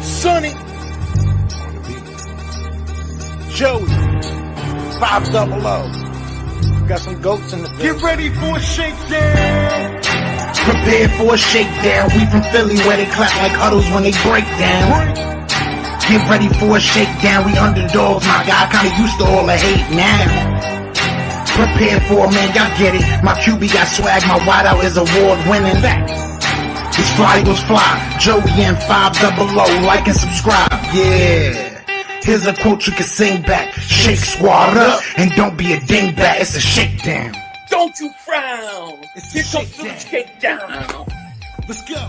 Sonny, Joey, 500. Got some goats in the building. Get ready for a shakedown. Prepare for a shakedown. We from Philly where they clap like huddles when they break down. Get ready for a shakedown. We underdogs, my guy. Kinda used to all the hate now. Prepare for it, man. Y'all get it. My QB got swag. My wideout is award winning. His fly was fly. Joey and 500. Like and subscribe. Yeah. Here's a quote you can sing back. Shake squad up and don't be a dingbat. It's a shakedown. Don't you frown. Here comes the shakedown. Let's go.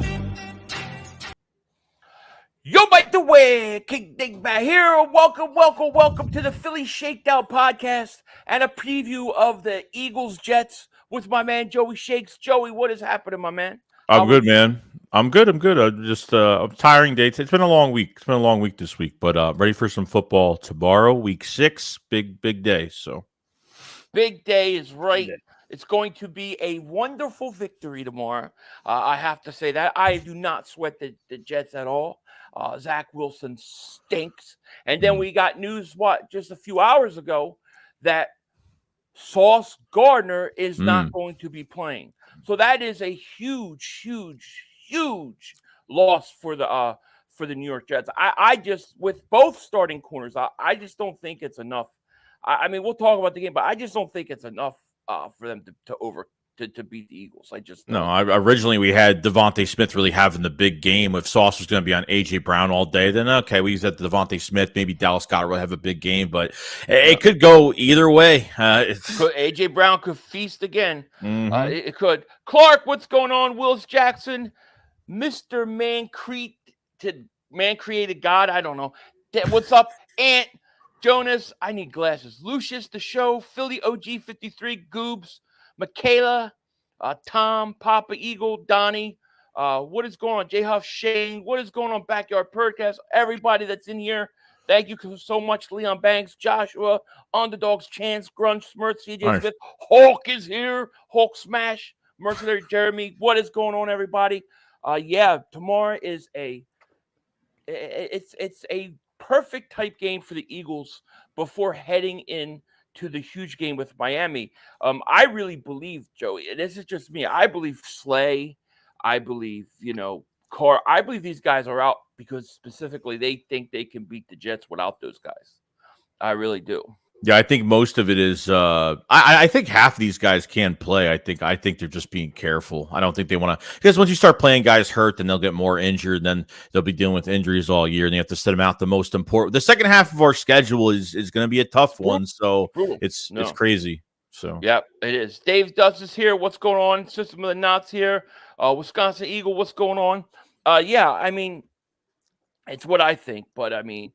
Yo, by the way, King Dingbat here. Welcome to the Philly Shakedown podcast and a preview of the Eagles-Jets with my man Joey Shakes. Joey, what is happening, my man? I'm good, man. I'm good. Just a tiring day. It's been a long week. It's been a long week this week, but ready for some football tomorrow, week 6. Big day. So big day is right. It's going to be a wonderful victory tomorrow. I have to say that. I do not sweat the Jets at all. Zach Wilson stinks. And then we got news, just a few hours ago, that Sauce Gardner is not going to be playing. So that is a huge loss for the New York Jets. I just, with both starting corners, I just don't think it's enough. I mean, we'll talk about the game, but I just don't think it's enough for them to beat the Eagles. I just don't. No. Originally we had Devontae Smith really having the big game. If Sauce was going to be on AJ Brown all day, then okay, we said Devontae Smith, maybe Dallas Goedert will have a big game, but it could go either way. AJ Brown could feast again. It could. Clark, what's going on? Willis Jackson, Mr. Man created God. I don't know. What's up, Ant? Jonas, I need glasses. Lucius, the show, Philly OG 53, Goobs, Michaela, Tom, Papa Eagle, Donnie. What is going on? J Huff, Shane. What is going on? Backyard Podcast. Everybody that's in here. Thank you so much, Leon Banks, Joshua, Underdogs, Chance, Grunge, Smurf, CJ Smith. Hulk is here. Hulk Smash, Mercenary Jeremy. What is going on, everybody? Tomorrow is it's a perfect type game for the Eagles before heading in to the huge game with Miami. I really believe, Joey, and this is just me, I believe Slay, I believe, Carr, I believe these guys are out because specifically they think they can beat the Jets without those guys. I really do. Yeah, I think most of it is. I think half of these guys can play. I think they're just being careful. I don't think they want to, because once you start playing guys hurt, then they'll get more injured. Then they'll be dealing with injuries all year, and they have to set them out. The most important, the second half of our schedule is going to be a tough one. So it's crazy. So yeah, it is. Dave Dust is here. What's going on? System of the Knots here. Wisconsin Eagle. What's going on? I mean, it's what I think, but I mean.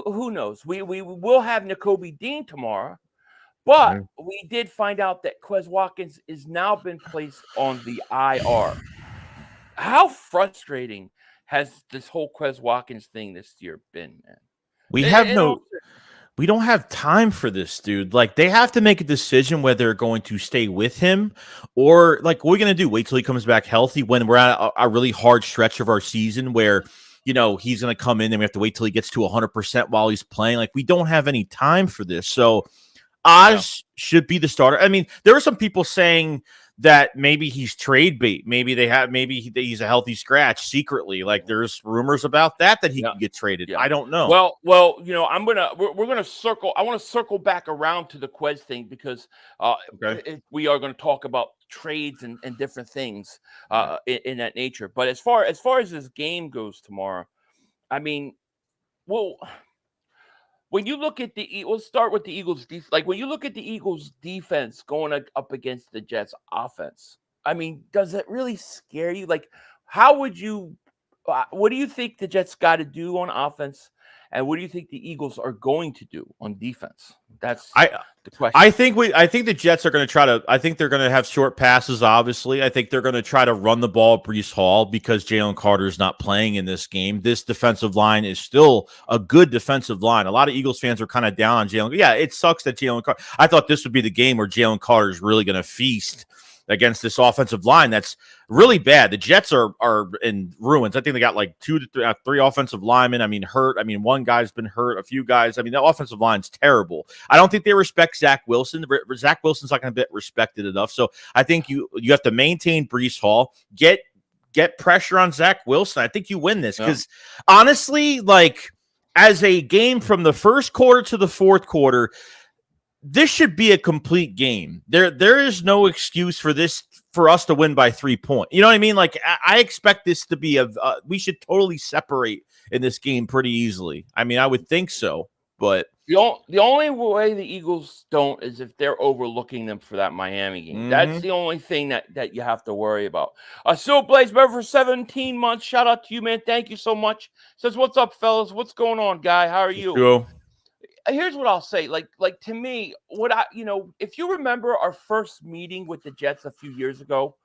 Who knows? We will have Nakobe Dean tomorrow, but we did find out that Quez Watkins is now been placed on the IR. How frustrating has this whole Quez Watkins thing this year been, man? We don't have time for this, dude. Like, they have to make a decision whether they're going to stay with him or, like, what are we going to do? Wait till he comes back healthy when we're at a really hard stretch of our season where – he's going to come in and we have to wait till he gets to 100% while he's playing. Like, we don't have any time for this. So Oz should be the starter. I mean, there were some people saying that maybe he's trade bait. Maybe he's a healthy scratch secretly. Like, there's rumors about that he can get traded. Yeah. I don't know. Well, we're going to circle. I want to circle back around to the Quez thing because we are going to talk about trades and different things in that nature. But as far as this game goes tomorrow, I mean, when you look at we'll start with the Eagles. Like, when you look at the Eagles defense going up against the Jets offense, I mean, does it really scare you? Like, what do you think the Jets got to do on offense? And what do you think the Eagles are going to do on defense? That's the question. I think the Jets are going to try to. I think they're going to have short passes. Obviously, I think they're going to try to run the ball at Breece Hall because Jalen Carter is not playing in this game. This defensive line is still a good defensive line. A lot of Eagles fans are kind of down on Jalen. Yeah, it sucks that Jalen Carter. I thought this would be the game where Jalen Carter is really going to feast against this offensive line that's really bad. The Jets are in ruins. I think they got like 2 to 3 offensive linemen. I mean, hurt. I mean, one guy's been hurt, a few guys. I mean, the offensive line's terrible. I don't think they respect Zach Wilson. Zach Wilson's not going to be respected enough. So I think you have to maintain Breece Hall, get pressure on Zach Wilson. I think you win this because honestly, like as a game from the first quarter to the fourth quarter, this should be a complete game. There is no excuse for us to win by 3 points. You know what I mean? Like I expect this to be we should totally separate in this game pretty easily. I mean, I would think so, but the only way the Eagles don't is if they're overlooking them for that Miami game. Mm-hmm. That's the only thing that you have to worry about. Silver Blaze member for 17 months. Shout out to you, man. Thank you so much. Says, what's up, fellas? What's going on, guy? How are you? Go. Here's what I'll say. Like to me, if you remember our first meeting with the Jets a few years ago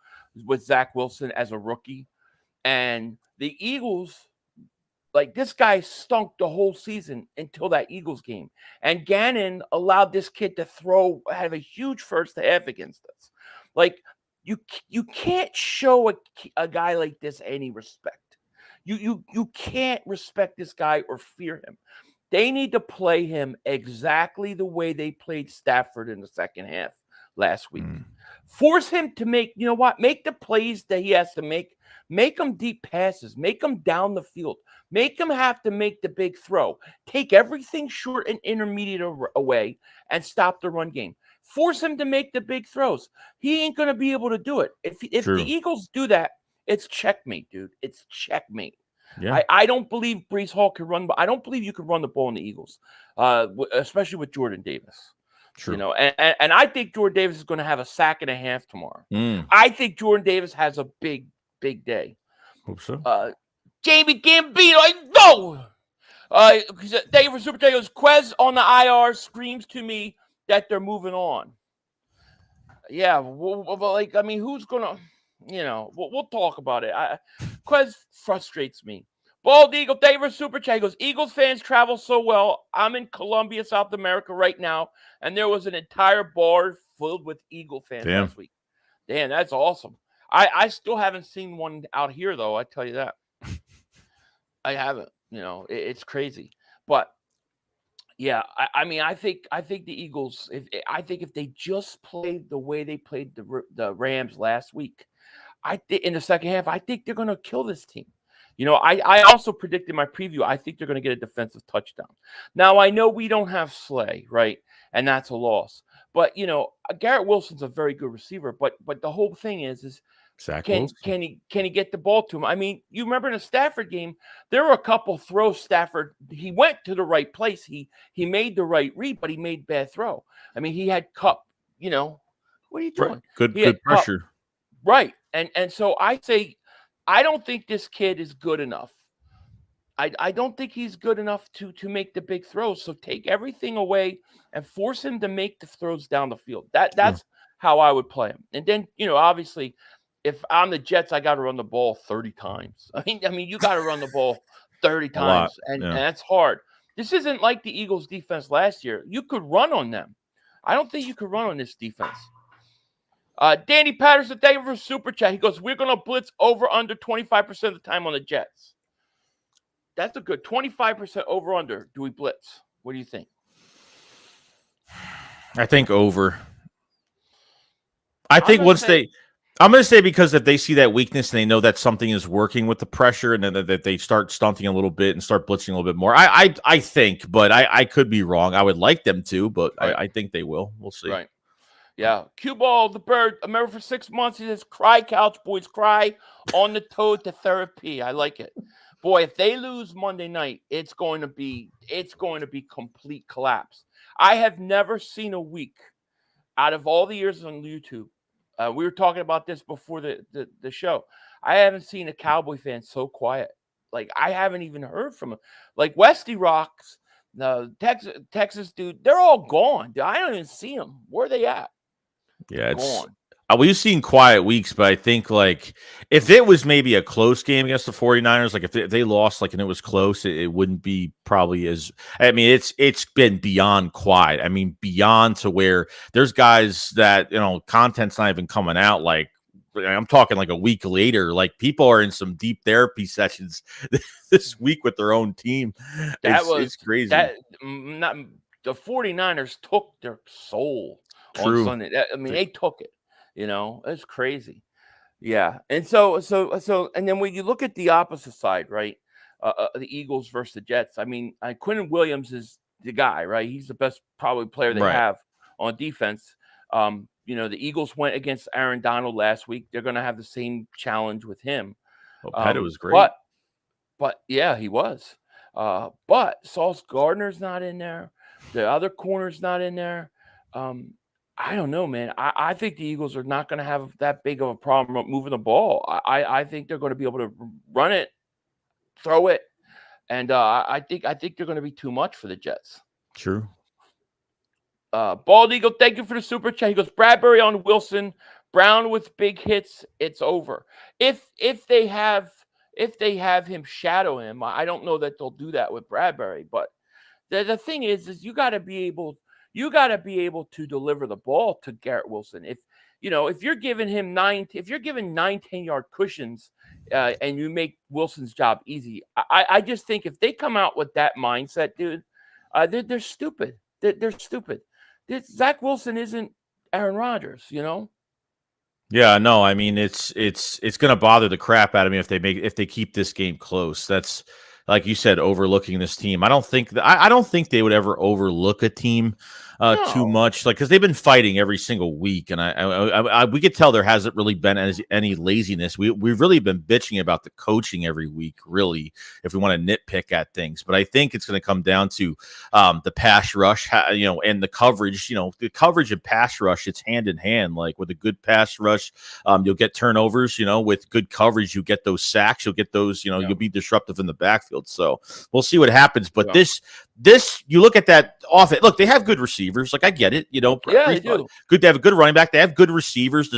with Zach Wilson as a rookie, and the Eagles. Like, this guy stunk the whole season until that Eagles game. And Gannon allowed this kid to have a huge first half against us. Like, you can't show a guy like this any respect. You can't respect this guy or fear him. They need to play him exactly the way they played Stafford in the second half last week. Force him to make the plays that he has to make. Make him deep passes. Make him down the field. Make him have to make the big throw. Take everything short and intermediate away and stop the run game. Force him to make the big throws. He ain't going to be able to do it. If the Eagles do that, it's checkmate, dude. It's checkmate. Yeah. I don't believe Breece Hall can run, but I don't believe you can run the ball in the Eagles, especially with Jordan Davis. True. You know, and I think Jordan Davis is going to have a sack and a half tomorrow. I think Jordan Davis has a big day. Hope so. Jamie Gambino, I know. Thank you for Super Chat. Quez on the IR screams to me that they're moving on. Yeah, who's gonna? We'll talk about it. Quez frustrates me. Bald Eagle, thank you for Super Chat. He goes, Eagles fans travel so well. I'm in Colombia, South America right now, and there was an entire bar filled with Eagle fans last week. Damn, that's awesome. I still haven't seen one out here, though. I tell you that. I haven't. It's crazy. But, yeah, I think the Eagles, if they just played the way they played the Rams last week, in the second half, I think they're going to kill this team. I also predicted in my preview, I think they're going to get a defensive touchdown. Now, I know we don't have Slay, right? And that's a loss. But, Garrett Wilson's a very good receiver. But the whole thing is can he get the ball to him? I mean, you remember in the Stafford game, there were a couple throws Stafford. He went to the right place. He made the right read, but he made bad throw. I mean, he had Cup, what are you doing? Good pressure. Cup. Right. And so I say, I don't think this kid is good enough. I don't think he's good enough to make the big throws. So take everything away and force him to make the throws down the field. That's how I would play him. And then, obviously, if I'm the Jets, I got to run the ball 30 times. I mean, you got to run the ball 30 times, and that's hard. This isn't like the Eagles' defense last year. You could run on them. I don't think you could run on this defense. Danny Patterson, thank you for Super Chat. He goes, we're going to blitz over under 25% of the time on the Jets. That's a good 25% over under. Do we blitz? What do you think? I think over. I think I'm going to say because if they see that weakness and they know that something is working with the pressure and then that they start stunting a little bit and start blitzing a little bit more. I think, but I could be wrong. I would like them to, but right. I think they will. We'll see. Right. Yeah. Cue Ball, the bird, a member for 6 months. He says, cry, couch boys, cry on the toad to therapy. I like it. Boy, if they lose Monday night, it's going to be complete collapse. I have never seen a week out of all the years on YouTube. We were talking about this before the show. I haven't seen a Cowboy fan so quiet. Like, I haven't even heard from him. Like, Westy Rocks, the Texas dude, they're all gone. I don't even see them. Where are they at? Yeah, it's gone. We've seen quiet weeks, but I think like if it was maybe a close game against the 49ers, like if they lost like and it was close, it wouldn't be probably as I mean, it's been beyond quiet. I mean, beyond to where there's guys that, content's not even coming out. Like I'm talking like a week later, like people are in some deep therapy sessions this week with their own team. It's crazy. Not the 49ers took their soul True. on Sunday. They took it. It's crazy. Yeah. And so, and then when you look at the opposite side, right? The Eagles versus the Jets. I mean, Quinn Williams is the guy, right? He's the best probably player they have on defense. The Eagles went against Aaron Donald last week. They're going to have the same challenge with him. Pettit was great. But yeah, he was. But Sauce Gardner's not in there. The other corner's not in there. I don't know, man. I think the Eagles are not going to have that big of a problem moving the ball. I think they're going to be able to run it, throw it, and I think they're going to be too much for the Jets. True. Bald Eagle, thank you for the super chat. He goes, Bradbury on Wilson, Brown with big hits. It's over. If they have him shadow him, I don't know that they'll do that with Bradbury. But the thing is you got to be able to deliver the ball to Garrett Wilson. If you're giving him 9-10-yard cushions and you make Wilson's job easy, I just think if they come out with that mindset, dude, they're stupid. They're stupid. Zach Wilson isn't Aaron Rodgers, Yeah, no, I mean it's going to bother the crap out of me if they keep this game close. That's like you said, overlooking this team. I don't think they would ever overlook a team too much, like because they've been fighting every single week, and I we could tell there hasn't really been any laziness. We've really been bitching about the coaching every week, really, if we want to nitpick at things. But I think it's going to come down to the pass rush, and the coverage. The coverage and pass rush, it's hand in hand. Like with a good pass rush, you'll get turnovers. With good coverage, you get those sacks. You'll get those. You'll be disruptive in the backfield. So we'll see what happens. But this you look at that offense. Look, they have good receivers. Like I get it, they do. Good to have a good running back. They have good receivers,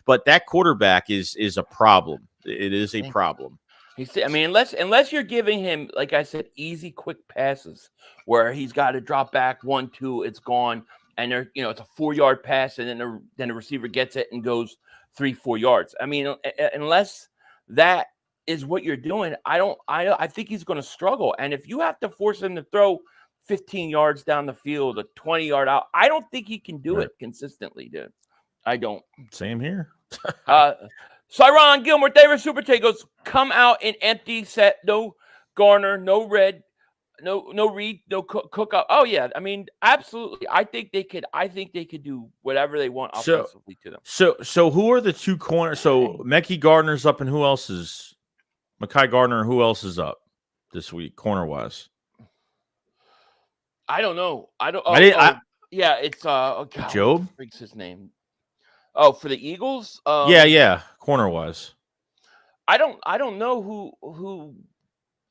but that quarterback is a problem. It is a problem. Unless you're giving him, like I said, easy, quick passes where he's got to drop back 1-2, it's gone, and it's a 4-yard pass, and then the receiver gets it and goes 3-4 yards. I mean, unless that is what you're doing, I think he's going to struggle. And if you have to force him to throw 15 yards down the field, a 20-yard out, I don't think he can do it consistently, dude. I don't. Same here. Cyron Gilmore, David Super Chat goes, come out in empty set, no Garner, no Red, no Reed, no Cook up. Oh yeah, I mean, absolutely. I think they could do whatever they want offensively to them. So who are the two corners? So Mekhi Gardner's up, and who else is Mekhi Gardner? Who else is up this week, corner wise? I don't know. Yeah, it's Job. What freak's his name? Oh, for the Eagles? Yeah, corner wise. I don't know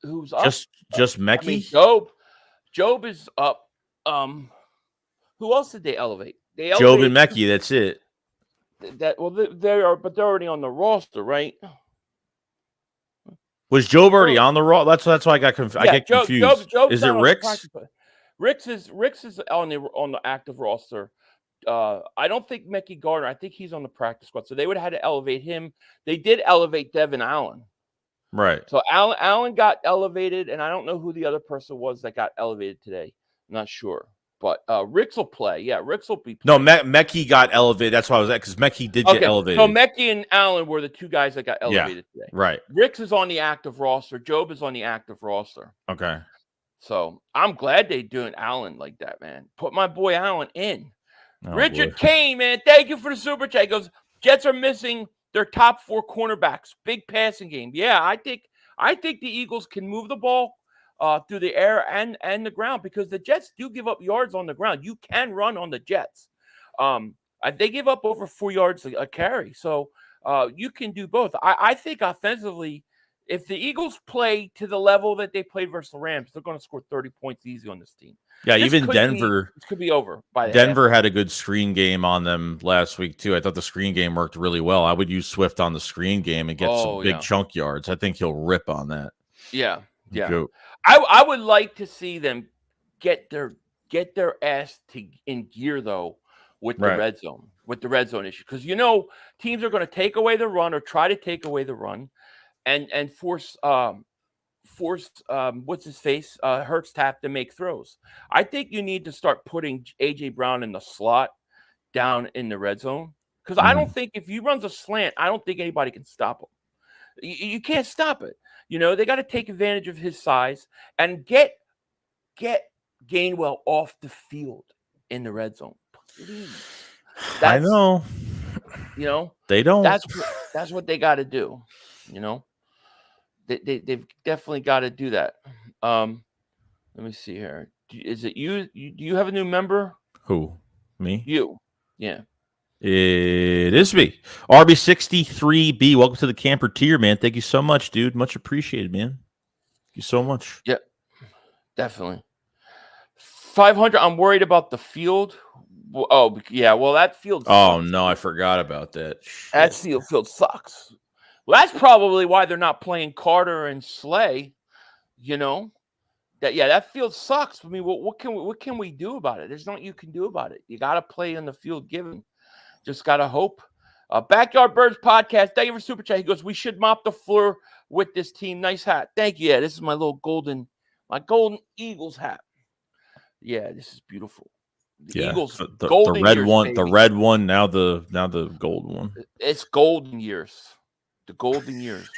who's up. Just Mekhi. Job is up. Who else did they elevate? Job and Mekhi. That's it. They are, but they're already on the roster, right? Was Job already on the roster? That's why I got confused. I get confused. Is it Ricks? Ricks is on the active roster. I don't think Mekhi Gardner. I think he's on the practice squad. So they would have had to elevate him. They did elevate Devin Allen. Right. So Allen got elevated, and I don't know who the other person was that got elevated today. I'm not sure. But Ricks will play. Yeah, Ricks will be playing. No, Mekhi got elevated. That's why I was at, because Mekhi did get elevated. So Mekhi and Allen were the two guys that got elevated today. Right. Ricks is on the active roster. Job is on the active roster. Okay. So I'm glad they doing Allen like that, man. Put my boy Allen in. Oh, Richard Kane, man, thank you for the super chat. He goes, Jets are missing their top 4 cornerbacks. Big passing game. Yeah, I think the Eagles can move the ball through the air and the ground, because the Jets do give up yards on the ground. You can run on the Jets. They give up over 4 yards a carry. So you can do both. I think offensively, if the Eagles play to the level that they played versus the Rams, they're going to score 30 points easy on this team. Yeah, This even could Denver. This could be over by the Denver half. had a good screen game on them last week too. I thought the screen game worked really well. I would use Swift on the screen game and get some big chunk yards. I think he'll rip on that. Yeah. Go. I would like to see them get their ass in gear though with the red zone, issue, because teams are going to take away the run or try to take away the run, and force what's his face Hurts to have to make throws. I think you need to start putting AJ Brown in the slot down in the red zone, because I don't think if he runs a slant, I don't think anybody can stop him. You can't stop it. They got to take advantage of his size and get Gainwell off the field in the red zone. Please. I know. They don't. That's what they got to do. They've definitely got to do that. Let me see here. Is it you? Do you have a new member? Who? Me? You. Yeah. It is me. RB63B. Welcome to the camper tier, man. Thank you so much, dude. Much appreciated, man. Thank you so much. Yep. Definitely. 500. I'm worried about the field. Oh, yeah. Well, that field sucks. Oh, no. I forgot about that. Shit. That field sucks. Well, that's probably why they're not playing Carter and Slay. That field sucks. I mean, what can we do about it? There's nothing you can do about it. You got to play on the field given. Just got to hope. Backyard Birds podcast. Thank you for super chat. He goes, we should mop the floor with this team. Nice hat. Thank you. Yeah, this is my golden Eagles hat. Yeah, this is beautiful. The Eagles, the red years, one, baby. The red one. Now the gold one. It's golden years. The golden years.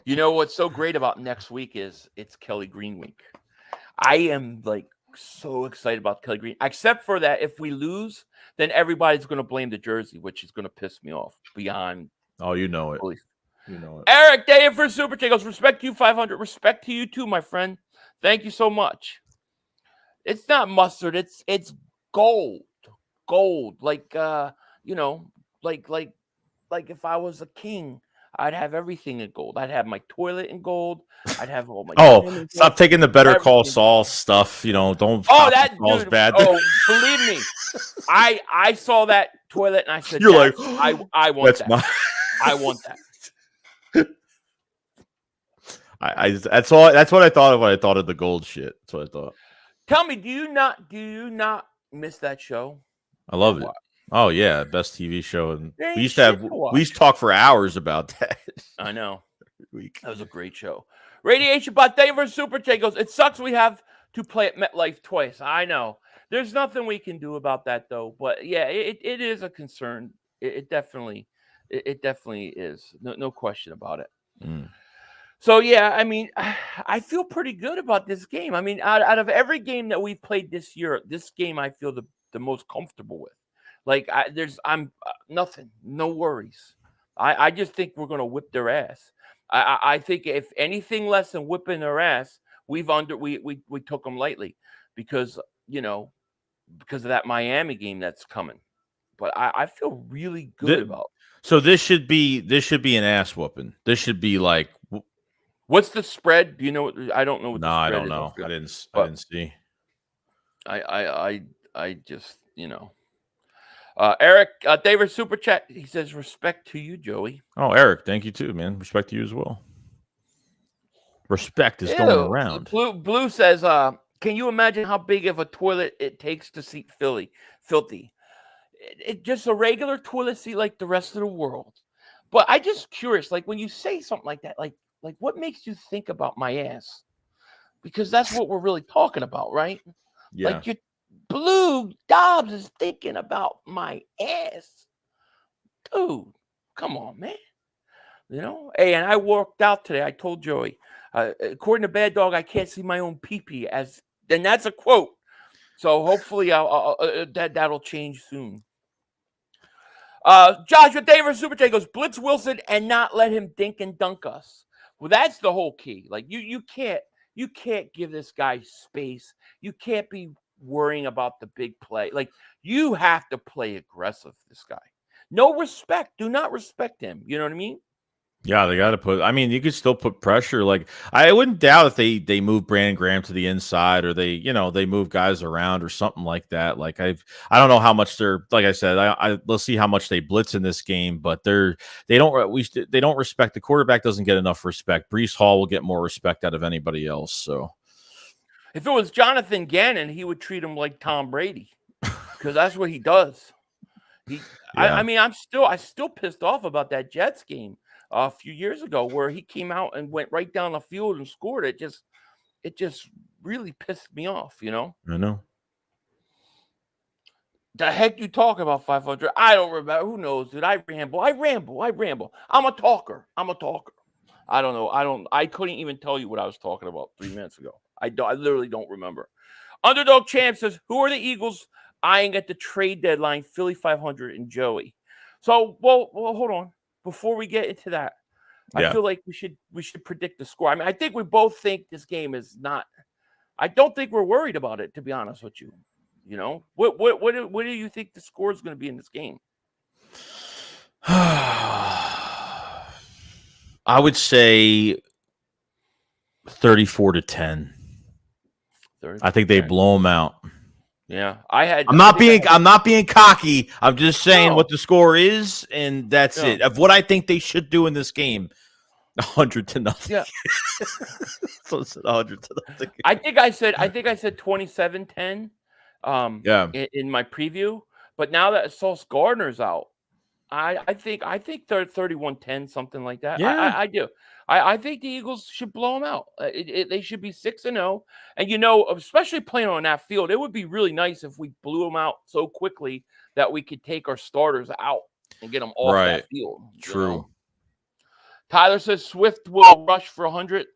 What's so great about next week is it's Kelly Green week. I am so excited about Kelly Green, except for that if we lose, then everybody's going to blame the jersey, which is going to piss me off beyond. Oh, you know it. Belief. You know it. Eric, day for Super Chickles. Respect to you, 500. Respect to you too, my friend. Thank you so much. It's not mustard. It's gold. Gold. Like if I was a king, I'd have everything in gold. I'd have my toilet in gold. I'd have all my. Oh, stop taking the Better Call Saul stuff. Don't. Oh, that Saul's dude. Bad. Oh, believe me, I saw that toilet and I said, "You're like, I want that. I want that." That's what I thought of when I thought of the gold shit. That's what I thought. Tell me, do you not miss that show? I love it. Oh yeah, best TV show, and we used to talk for hours about that. I know. That was a great show. Radiation Bot, thank you for Super Chat. Goes, it sucks we have to play at MetLife twice. I know. There's nothing we can do about that though. But yeah, it is a concern. It definitely is. No question about it. Mm. So yeah, I mean, I feel pretty good about this game. I mean, out of every game that we've played this year, this game I feel the most comfortable with. I'm nothing, no worries. I just think we're gonna whip their ass. I think if anything less than whipping their ass, we took them lightly because of that Miami game that's coming. But I feel really good about. So this should be an ass whooping. This should be like. What's the spread? Do you know? I don't know. What no, the spread I don't know. I didn't see. I just Eric, David Super Chat. He says, respect to you, Joey. Oh, Eric, thank you too, man. Respect to you as well. Respect is going around. Blue says, can you imagine how big of a toilet it takes to seat filthy? It just a regular toilet seat like the rest of the world. But I just curious, when you say something like that, like what makes you think about my ass? Because that's what we're really talking about, right? Yeah. Blue Dobbs is thinking about my ass. Dude, come on, man. Hey, and I worked out today. I told Joey, according to Bad Dog, I can't see my own pee-pee. And that's a quote. So hopefully that'll change soon. Joshua Davis Super J goes, blitz Wilson and not let him dink and dunk us. Well, that's the whole key. You can't give this guy space. You can't be worrying about the big play. You have to play aggressive, this guy. No respect. Do not respect him. You know what I mean? Yeah, they got to put. I mean, you could still put pressure. Like I wouldn't doubt if they move Brandon Graham to the inside, or they move guys around or something like that. Like I don't know how much they're. Like I said, let's see how much they blitz in this game, but they don't respect the quarterback. Doesn't get enough respect. Brees Hall will get more respect out of anybody else. So If it was Jonathan Gannon, he would treat him like Tom Brady because that's what he does. I mean, I still pissed off about that Jets game a few years ago where he came out and went right down the field and scored. It just really pissed me off, I know. The heck you talk about 500? I don't remember. Who knows, dude? I ramble. I'm a talker. I don't know. I couldn't even tell you what I was talking about 3 minutes ago. I literally don't remember. Underdog Champ says, who are the Eagles eyeing at the trade deadline? Philly 500 and Joey. So, well, hold on. Before we get into that, I feel like we should predict the score. I mean, I think we both think this game is not. I don't think we're worried about it, to be honest with you. What do you think the score is going to be in this game? I would say 34-10. I think they blow them out. Yeah, I'm not being cocky. I'm just saying what the score is, and that's it. Of what I think they should do in this game, 100-0. Yeah. So it's 100-0. I think I said 27-10. In my preview, but now that Sauce Gardner's out, I think 31-10, something like that. Yeah. I do. I think the Eagles should blow them out. They should be 6-0, and especially playing on that field, it would be really nice if we blew them out so quickly that we could take our starters out and get them off that field. True. Tyler says Swift will rush for 100.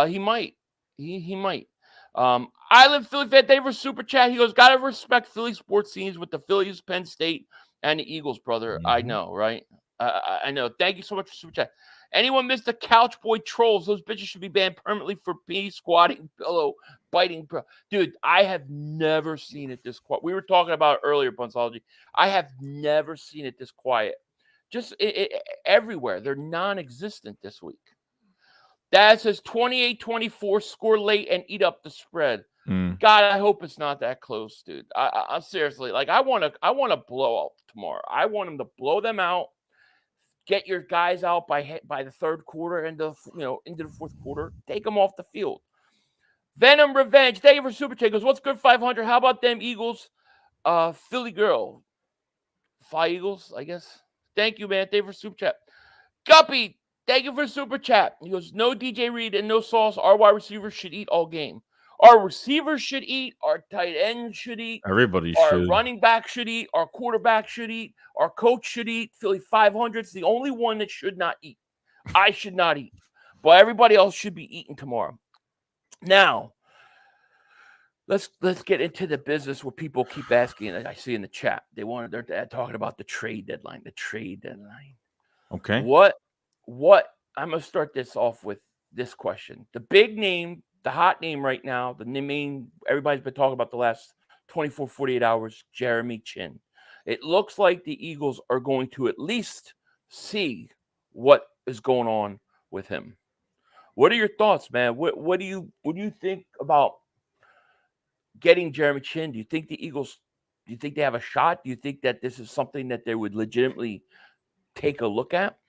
He might. He might. I live Philly fan David Super Chat. He goes, gotta respect Philly sports scenes with the Phillies, Penn State, and the Eagles, brother. Mm-hmm. I know, right? I know. Thank you so much for Super Chat. Anyone missed the Couch Boy trolls? Those bitches should be banned permanently for pee, squatting, pillow, biting. Dude, I have never seen it this quiet. We were talking about it earlier, Bunsology. I have never seen it this quiet. Just everywhere. They're non-existent this week. Dad says 28-24, score late and eat up the spread. God, I hope it's not that close, dude. I seriously, like, I want to blow out tomorrow. I want them to blow them out. Get your guys out by the third quarter into the fourth quarter. Take them off the field. Venom Revenge. Thank you for Super Chat. Goes, what's good 500? How about them Eagles? Philly girl. Fly Eagles, I guess. Thank you, man. Thank you for Super Chat. Guppy. Thank you for Super Chat. He goes, no DJ Reed and no Sauce. Our wide receivers should eat all game. Our receivers should eat. Our tight end should eat. Everybody our should. Our running back should eat. Our quarterback should eat. Our coach should eat. Philly 500 is the only one that should not eat. I should not eat. But everybody else should be eating tomorrow. Now, let's get into the business where people keep asking. I see in the chat. They're talking about the trade deadline. The trade deadline. Okay. What I'm going to start this off with this question. The big name, the hot name right now, the name everybody's been talking about the last 24, 48 hours, Jeremy Chinn. It looks like the Eagles are going to at least see what is going on with him. What are your thoughts, man? What do you think about getting Jeremy Chinn? Do you think the Eagles, do you think they have a shot? Do you think that this is something that they would legitimately take a look at?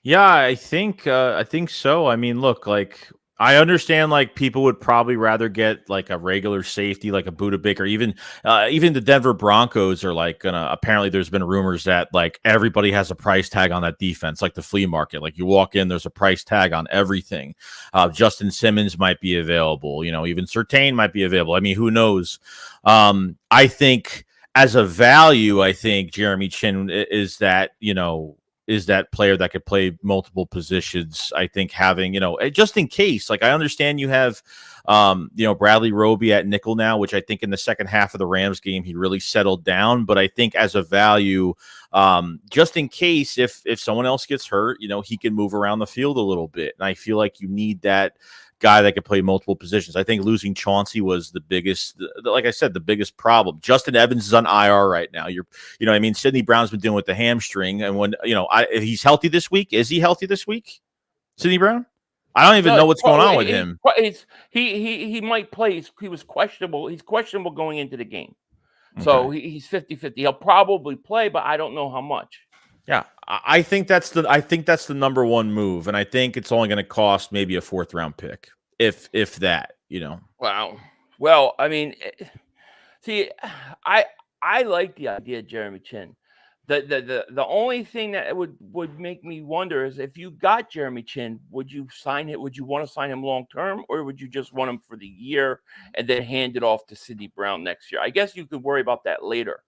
Yeah, I think so. I mean, look, like, I understand, like, people would probably rather get like a regular safety, like a Budda Baker. Even the Denver Broncos are like gonna. Apparently, there's been rumors that like everybody has a price tag on that defense, like the flea market. Like you walk in, there's a price tag on everything. Justin Simmons might be available. Even Surtain might be available. I mean, who knows? I think as a value, I think Jeremy Chinn is that player that could play multiple positions. I think having, just in case, like, I understand you have, Bradley Roby at nickel now, which I think in the second half of the Rams game, he really settled down. But I think as a value, just in case, if someone else gets hurt, he can move around the field a little bit. And I feel like you need that guy that could play multiple positions. I think losing Chauncey was the biggest, like I said, the biggest problem. Justin Evans is on IR right now. Sidney Brown's been dealing with the hamstring, and when he's healthy this week. Is he healthy this week, Sidney Brown? I don't even know what's going on with him. He might play. He was questionable. He's questionable going into the game. So he's 50-50. He'll probably play, but I don't know how much. Yeah, I think that's the number one move, and I think it's only going to cost maybe a 4th round pick, if that. Wow. Well, I mean, see, I like the idea of Jeremy Chinn. The only thing that would make me wonder is if you got Jeremy Chinn, would you sign it? Would you want to sign him long term, or would you just want him for the year and then hand it off to Sidney Brown next year? I guess you could worry about that later.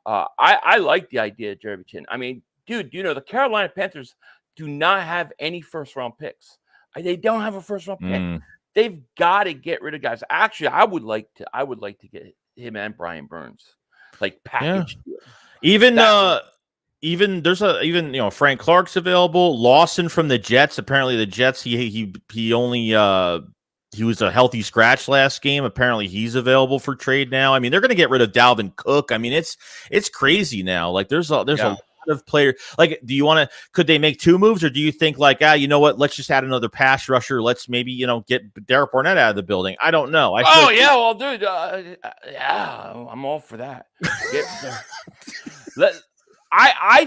I like the idea of Jeremy Chinn. I mean, dude, the Carolina Panthers do not have any 1st round picks. They don't have a 1st round pick. They've got to get rid of guys. Actually, I would like to get him and Brian Burns like packaged. Yeah. Even Frank Clark's available. Lawson from the Jets. Apparently the Jets, he was a healthy scratch last game. Apparently he's available for trade now. I mean, they're going to get rid of Dalvin Cook. I mean, it's crazy now. Like there's a lot of players. Like, could they make 2 moves, or do you think like, you know what, let's just add another pass rusher. Let's maybe, get Derek Barnett out of the building. I don't know. Well, dude, I'm all for that. I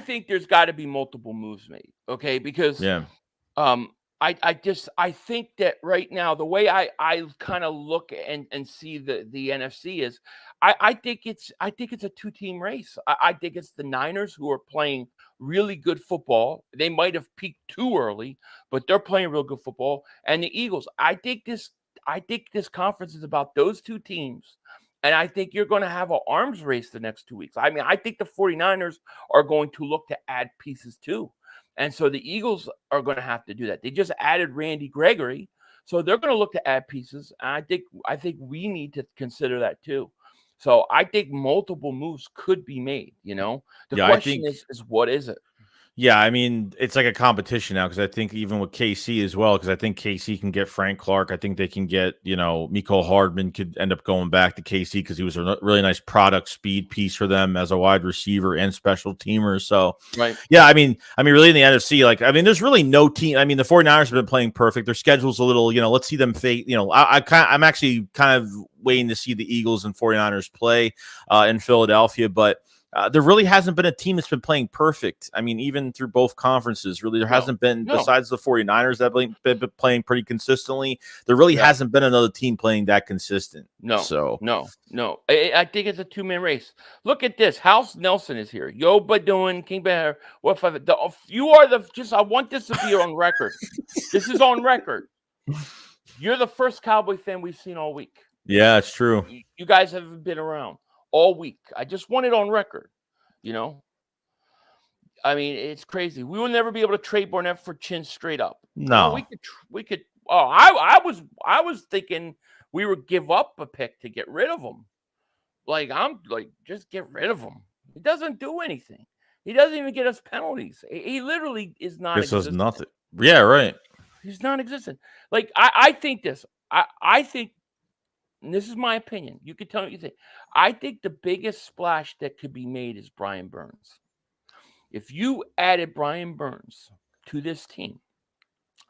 think there's got to be multiple moves made. Okay. Because, I think that right now, the way I kind of look and see the NFC is I think it's a 2-team race. I think it's the Niners, who are playing really good football. They might have peaked too early, but they're playing real good football. And the Eagles. I think this conference is about those 2 teams. And I think you're going to have an arms race the next 2 weeks. I mean, I think the 49ers are going to look to add pieces too. And so the Eagles are going to have to do that. They just added Randy Gregory, so they're going to look to add pieces. And I think we need to consider that too. So I think multiple moves could be made. The question is what is it? Yeah, I mean, it's like a competition now, because I think even with KC as well, because I think KC can get Frank Clark. I think they can get, Mecole Hardman could end up going back to KC because he was a really nice product speed piece for them as a wide receiver and special teamer. So, right. Yeah, I mean, really in the NFC, there's really no team. I mean, the 49ers have been playing perfect. Their schedule's a little, let's see them fade. I'm actually kind of waiting to see the Eagles and 49ers play in Philadelphia, but there really hasn't been a team that's been playing perfect. I mean, even through both conferens, really, there hasn't been, besides the 49ers that have been playing pretty consistently, there really hasn't been another team playing that consistent. No. No. I think it's a 2-man race. Look at this. House Nelson is here. Yo, Badoon, King Bear. You are I want this to be on record. This is on record. You're the first Cowboy fan we've seen all week. Yeah, it's true. You guys haven't been around all week. I just want it on record. I mean, it's crazy. We will never be able to trade Barnett for Chinn straight up. No, we could. Oh, I was thinking we would give up a pick to get rid of him. Just get rid of him. He doesn't do anything. He doesn't even get us penalties. He literally is not. This is nothing. Yeah, right. He's non-existent. I think this. I think. And this is my opinion. You can tell me what you think. I think the biggest splash that could be made is Brian Burns. If you added Brian Burns to this team,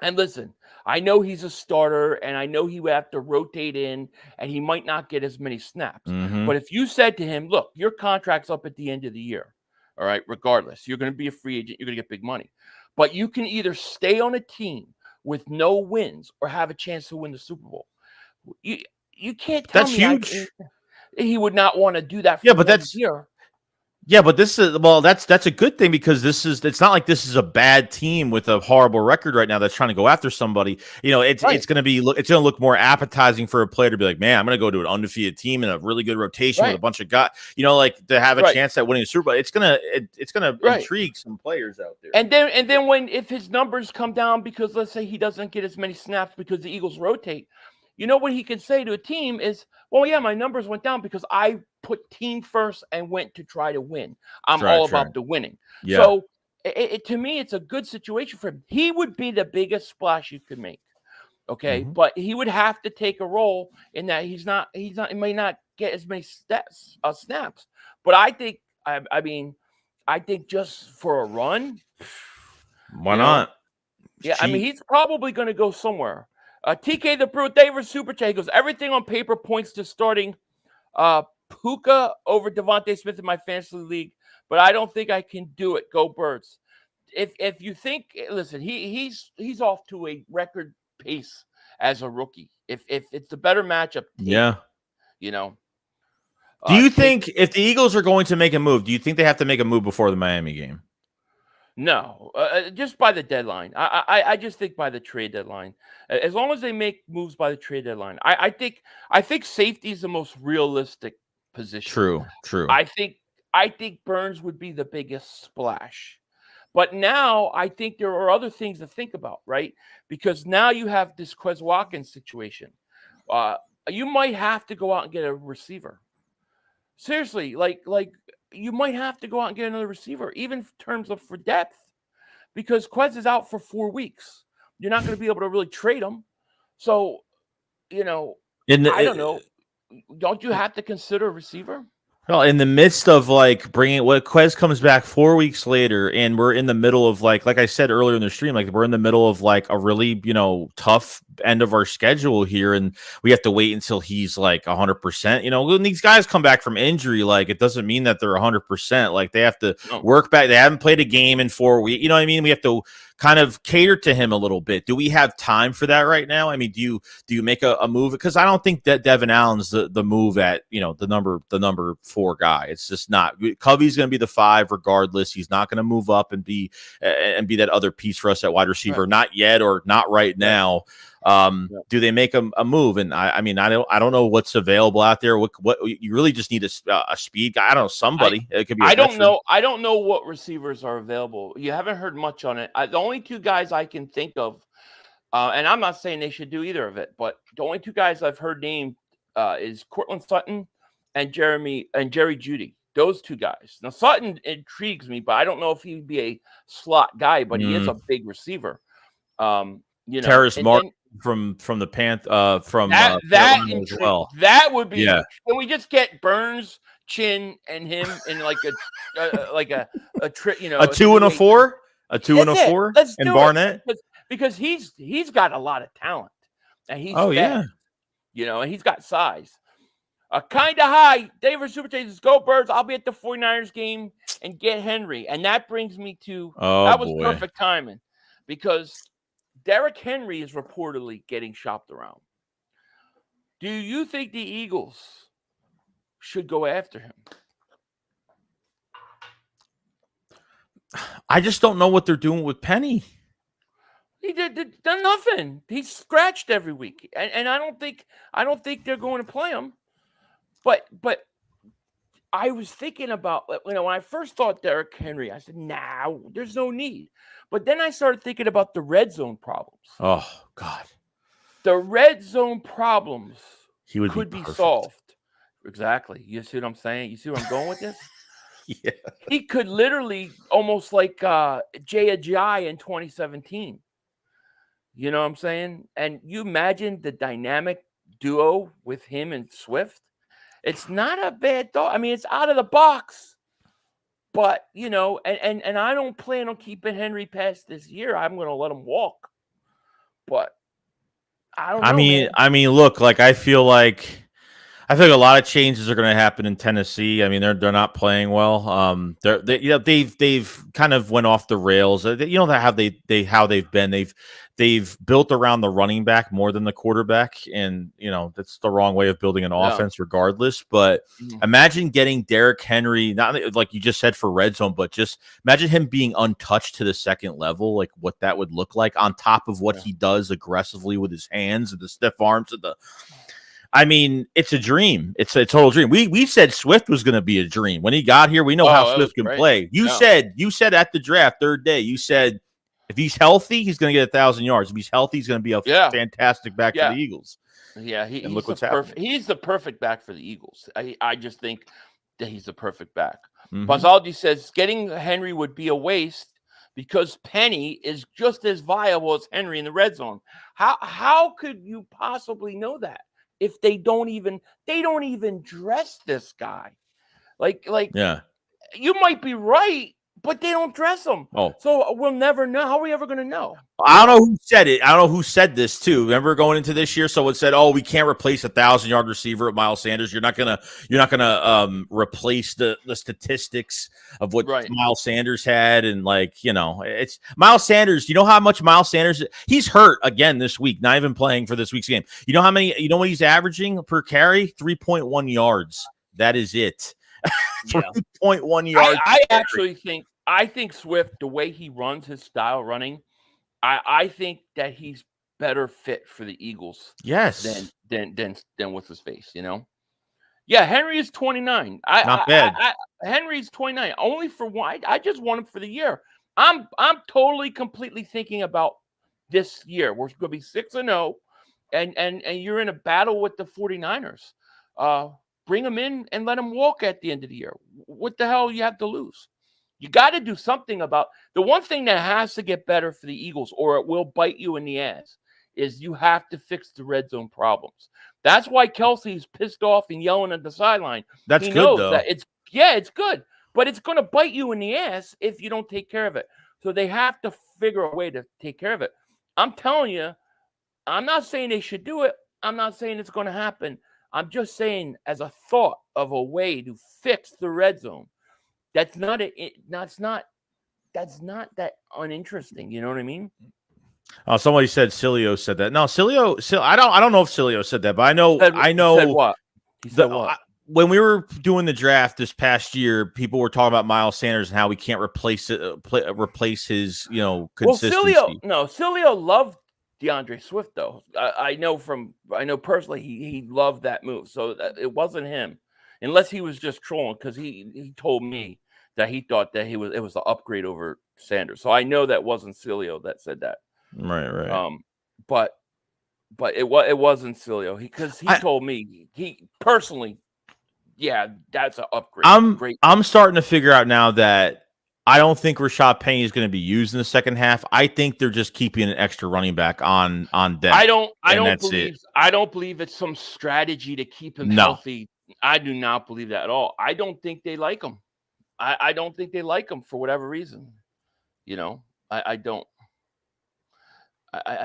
and listen, I know he's a starter, and I know he would have to rotate in, and he might not get as many snaps. Mm-hmm. But if you said to him, look, your contract's up at the end of the year, all right, regardless, you're going to be a free agent, you're going to get big money. But you can either stay on a team with no wins or have a chance to win the Super Bowl. You can't tell me huge. He would not want to do that for year. Yeah, but that's a good thing, because it's not like this is a bad team with a horrible record right now that's trying to go after somebody. It's going to look more appetizing for a player to be like, man, I'm going to go to an undefeated team in a really good rotation with a bunch of guys, to have a chance at winning a Super Bowl. It's going to intrigue some players out there. And then if his numbers come down because let's say he doesn't get as many snaps because the Eagles rotate, what he can say to a team is, well, yeah, my numbers went down because I put team first and went to try to win. I'm all about the winning. Yeah. So to me, it's a good situation for him. He would be the biggest splash you could make. Okay, but he would have to take a role in that he may not get as many snaps. But I think, I mean, I think just for a run, why not? Yeah, I mean, he's probably going to go somewhere. TK the Brew, David Super Chat, he goes, everything on paper points to starting Puka over Devontae Smith in my fantasy league, but I don't think I can do it. Go Birds. If you think, listen, he's off to a record pace as a rookie. If it's a better matchup, you know. Do you think if the Eagles are going to make a move, do you think they have to make a move before the Miami game? No, just by the deadline. I just think by the trade deadline. As long as they make moves by the trade deadline, I think safety is the most realistic position. True. I think Burns would be the biggest splash. But now I think there are other things to think about, right? Because now you have this Quez Watkins situation. You might have to go out and get a receiver. Seriously, like you might have to go out and get another receiver, even in terms of for depth, because Quez is out for 4 weeks. You're not going to be able to really trade him. So, I don't know. Don't you have to consider a receiver? Well, in the midst of like bringing Quez comes back 4 weeks later, and we're in the middle of like I said earlier in the stream, like we're in the middle of like a really tough end of our schedule here, and we have to wait until he's like 100%. When these guys come back from injury, like it doesn't mean that they're 100%. Like they have to work back. They haven't played a game in 4 weeks. You know what I mean? We have to kind of cater to him a little bit. Do we have time for that right now? I mean, do you make a move? Because I don't think that Devin Allen's the move at the number 4 guy. It's just not. Covey's going to be the 5 regardless. He's not going to move up and be that other piece for us at wide receiver. Right. Not yet, or not right now. Do they make a move? And I mean, I don't know what's available out there. What you really just need a speed guy. I don't know, somebody. It could be. I don't know what receivers are available. You haven't heard much on it. The only 2 guys I can think of, and I'm not saying they should do either of it, but the only 2 guys I've heard named is Cortland Sutton and Jerry Jeudy. Those 2 guys. Now Sutton intrigues me, but I don't know if he'd be a slot guy, but he is a big receiver. Terrace Martin from the from that as well. That would be. Yeah. Can we just get Burns, Chinn, and him in like a trip? A 2 and a 4, a 2 and a 4, and Barnett because he's got a lot of talent and he's fast, and he's got size. Kind of high. David Super Chase, go Birds. I'll be at the 49ers game and get Henry, and that brings me to that was perfect timing because Derrick Henry is reportedly getting shopped around. Do you think the Eagles should go after him? I just don't know what they're doing with Penny. He done nothing. He's scratched every week, and I don't think they're going to play him. But I was thinking about, when I first thought Derrick Henry, I said, nah, there's no need. But then I started thinking about the red zone problems. Oh, God. The red zone problems could be solved. Exactly. You see what I'm saying? You see where I'm going with this? Yeah. He could literally almost like Jay Ajayi in 2017. You know what I'm saying? And you imagine the dynamic duo with him and Swift. It's not a bad thought. I mean, it's out of the box. But, and I don't plan on keeping Henry past this year. I'm going to let him walk. But I don't know. I mean, look, like I feel like a lot of changes are going to happen in Tennessee. I mean, they're not playing well. They've kind of went off the rails. How they've been. They've built around the running back more than the quarterback, and that's the wrong way of building an offense, regardless. But imagine getting Derrick Henry, not like you just said for red zone, but just imagine him being untouched to the second level, like what that would look like on top of what he does aggressively with his hands and the stiff arms and the. I mean, it's a dream. It's a total dream. We said Swift was going to be a dream when he got here. We know how Swift can play. You said at the draft 3rd day. You said if he's healthy, he's going to get 1,000 yards. If he's healthy, he's going to be a fantastic back for the Eagles. Yeah, he's the perfect back for the Eagles. I just think that he's the perfect back. Buzzaldi says getting Henry would be a waste because Penny is just as viable as Henry in the red zone. How could you possibly know that if they don't even dress this guy? Like Yeah. you might be right, but they don't dress him. Oh. So we'll never know. How are we ever going to know? I don't know who said it. I don't know who said this too. Remember going into this year, someone said, "Oh, we can't replace a 1,000-yard receiver with Miles Sanders. You're not gonna replace the statistics of what Miles Sanders had." And it's Miles Sanders. You know how much Miles Sanders? He's hurt again this week. Not even playing for this week's game. You know how many? You know what he's averaging per carry? 3.1 yards. That is it. 3.1 yards. I actually think. I think Swift, the way he runs his style running, I think that he's better fit for the Eagles. Yes. Than what's his face, Yeah, Henry is 29. Not bad. Henry's 29. Only for one. I just want him for the year. I'm totally, completely thinking about this year. We're going to be 6-0, and you're in a battle with the 49ers. Bring him in and let him walk at the end of the year. What the hell you have to lose? You got to do something about the one thing that has to get better for the Eagles, or it will bite you in the ass, is you have to fix the red zone problems. That's why Kelsey's pissed off and yelling at the sideline. That's he good, knows though. That it's good, but it's going to bite you in the ass if you don't take care of it. So they have to figure a way to take care of it. I'm telling you, I'm not saying they should do it. I'm not saying it's going to happen. I'm just saying as a thought of a way to fix the red zone. That's not that uninteresting. You know what I mean? Oh, somebody said Cilio said that. No, Cilio. I don't know if Cilio said that, but I know. Said what? He said what? When we were doing the draft this past year, people were talking about Miles Sanders and how we can't replace his consistency. Well, Cilio loved DeAndre Swift though. I know personally he loved that move, so it wasn't him, unless he was just trolling because he told me that he thought that it was the upgrade over Sanders. So I know that wasn't Cilio that said that. Right. But it wasn't Cilio because he told me he personally, yeah, that's an upgrade. I'm starting to figure out now that I don't think Rashad Penny is going to be used in the second half. I think they're just keeping an extra running back on deck. I don't believe it's some strategy to keep him healthy. I do not believe that at all. I don't think they like him. I don't think they like him for whatever reason. I don't.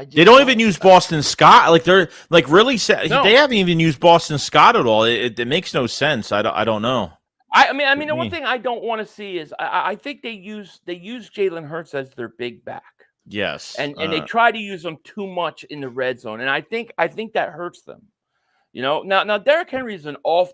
They don't even use Boston Scott. Like they're like really sad. No. They haven't even used Boston Scott at all. It makes no sense. I don't know. I mean, the one thing I don't want to see is I think they use Jalen Hurts as their big back. Yes, and they try to use them too much in the red zone, and I think that hurts them. Now Derrick Henry is an I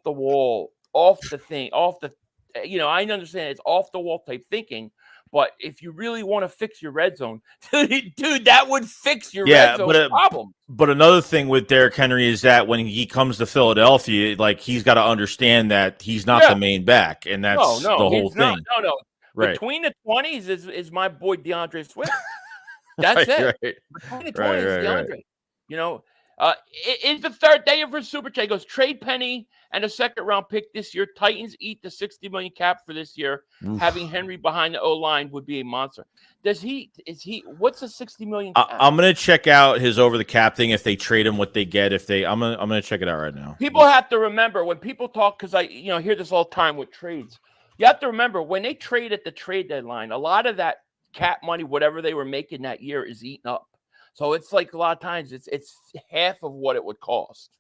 understand it's off the wall type thinking, but if you really want to fix your red zone, dude, that would fix your red zone problem. But another thing with Derrick Henry is that when he comes to Philadelphia, like he's got to understand that he's not the main back, and that's the whole thing. No. Right. Between the 20s is my boy DeAndre Swift. That's it. Right. Between the 20s is DeAndre. It's the third day of his super chat. He goes, trade Penny and a second-round pick this year. Titans eat the $60 million cap for this year. Oof. Having Henry behind the O-line would be a monster. What's the $60 million cap? I'm going to check out his over-the-cap thing if they trade him, what they get. I'm going to check it out right now. People have to remember when people talk, because I hear this all the time with trades. You have to remember when they trade at the trade deadline, a lot of that cap money, whatever they were making that year, is eaten up. So it's like a lot of times it's half of what it would cost.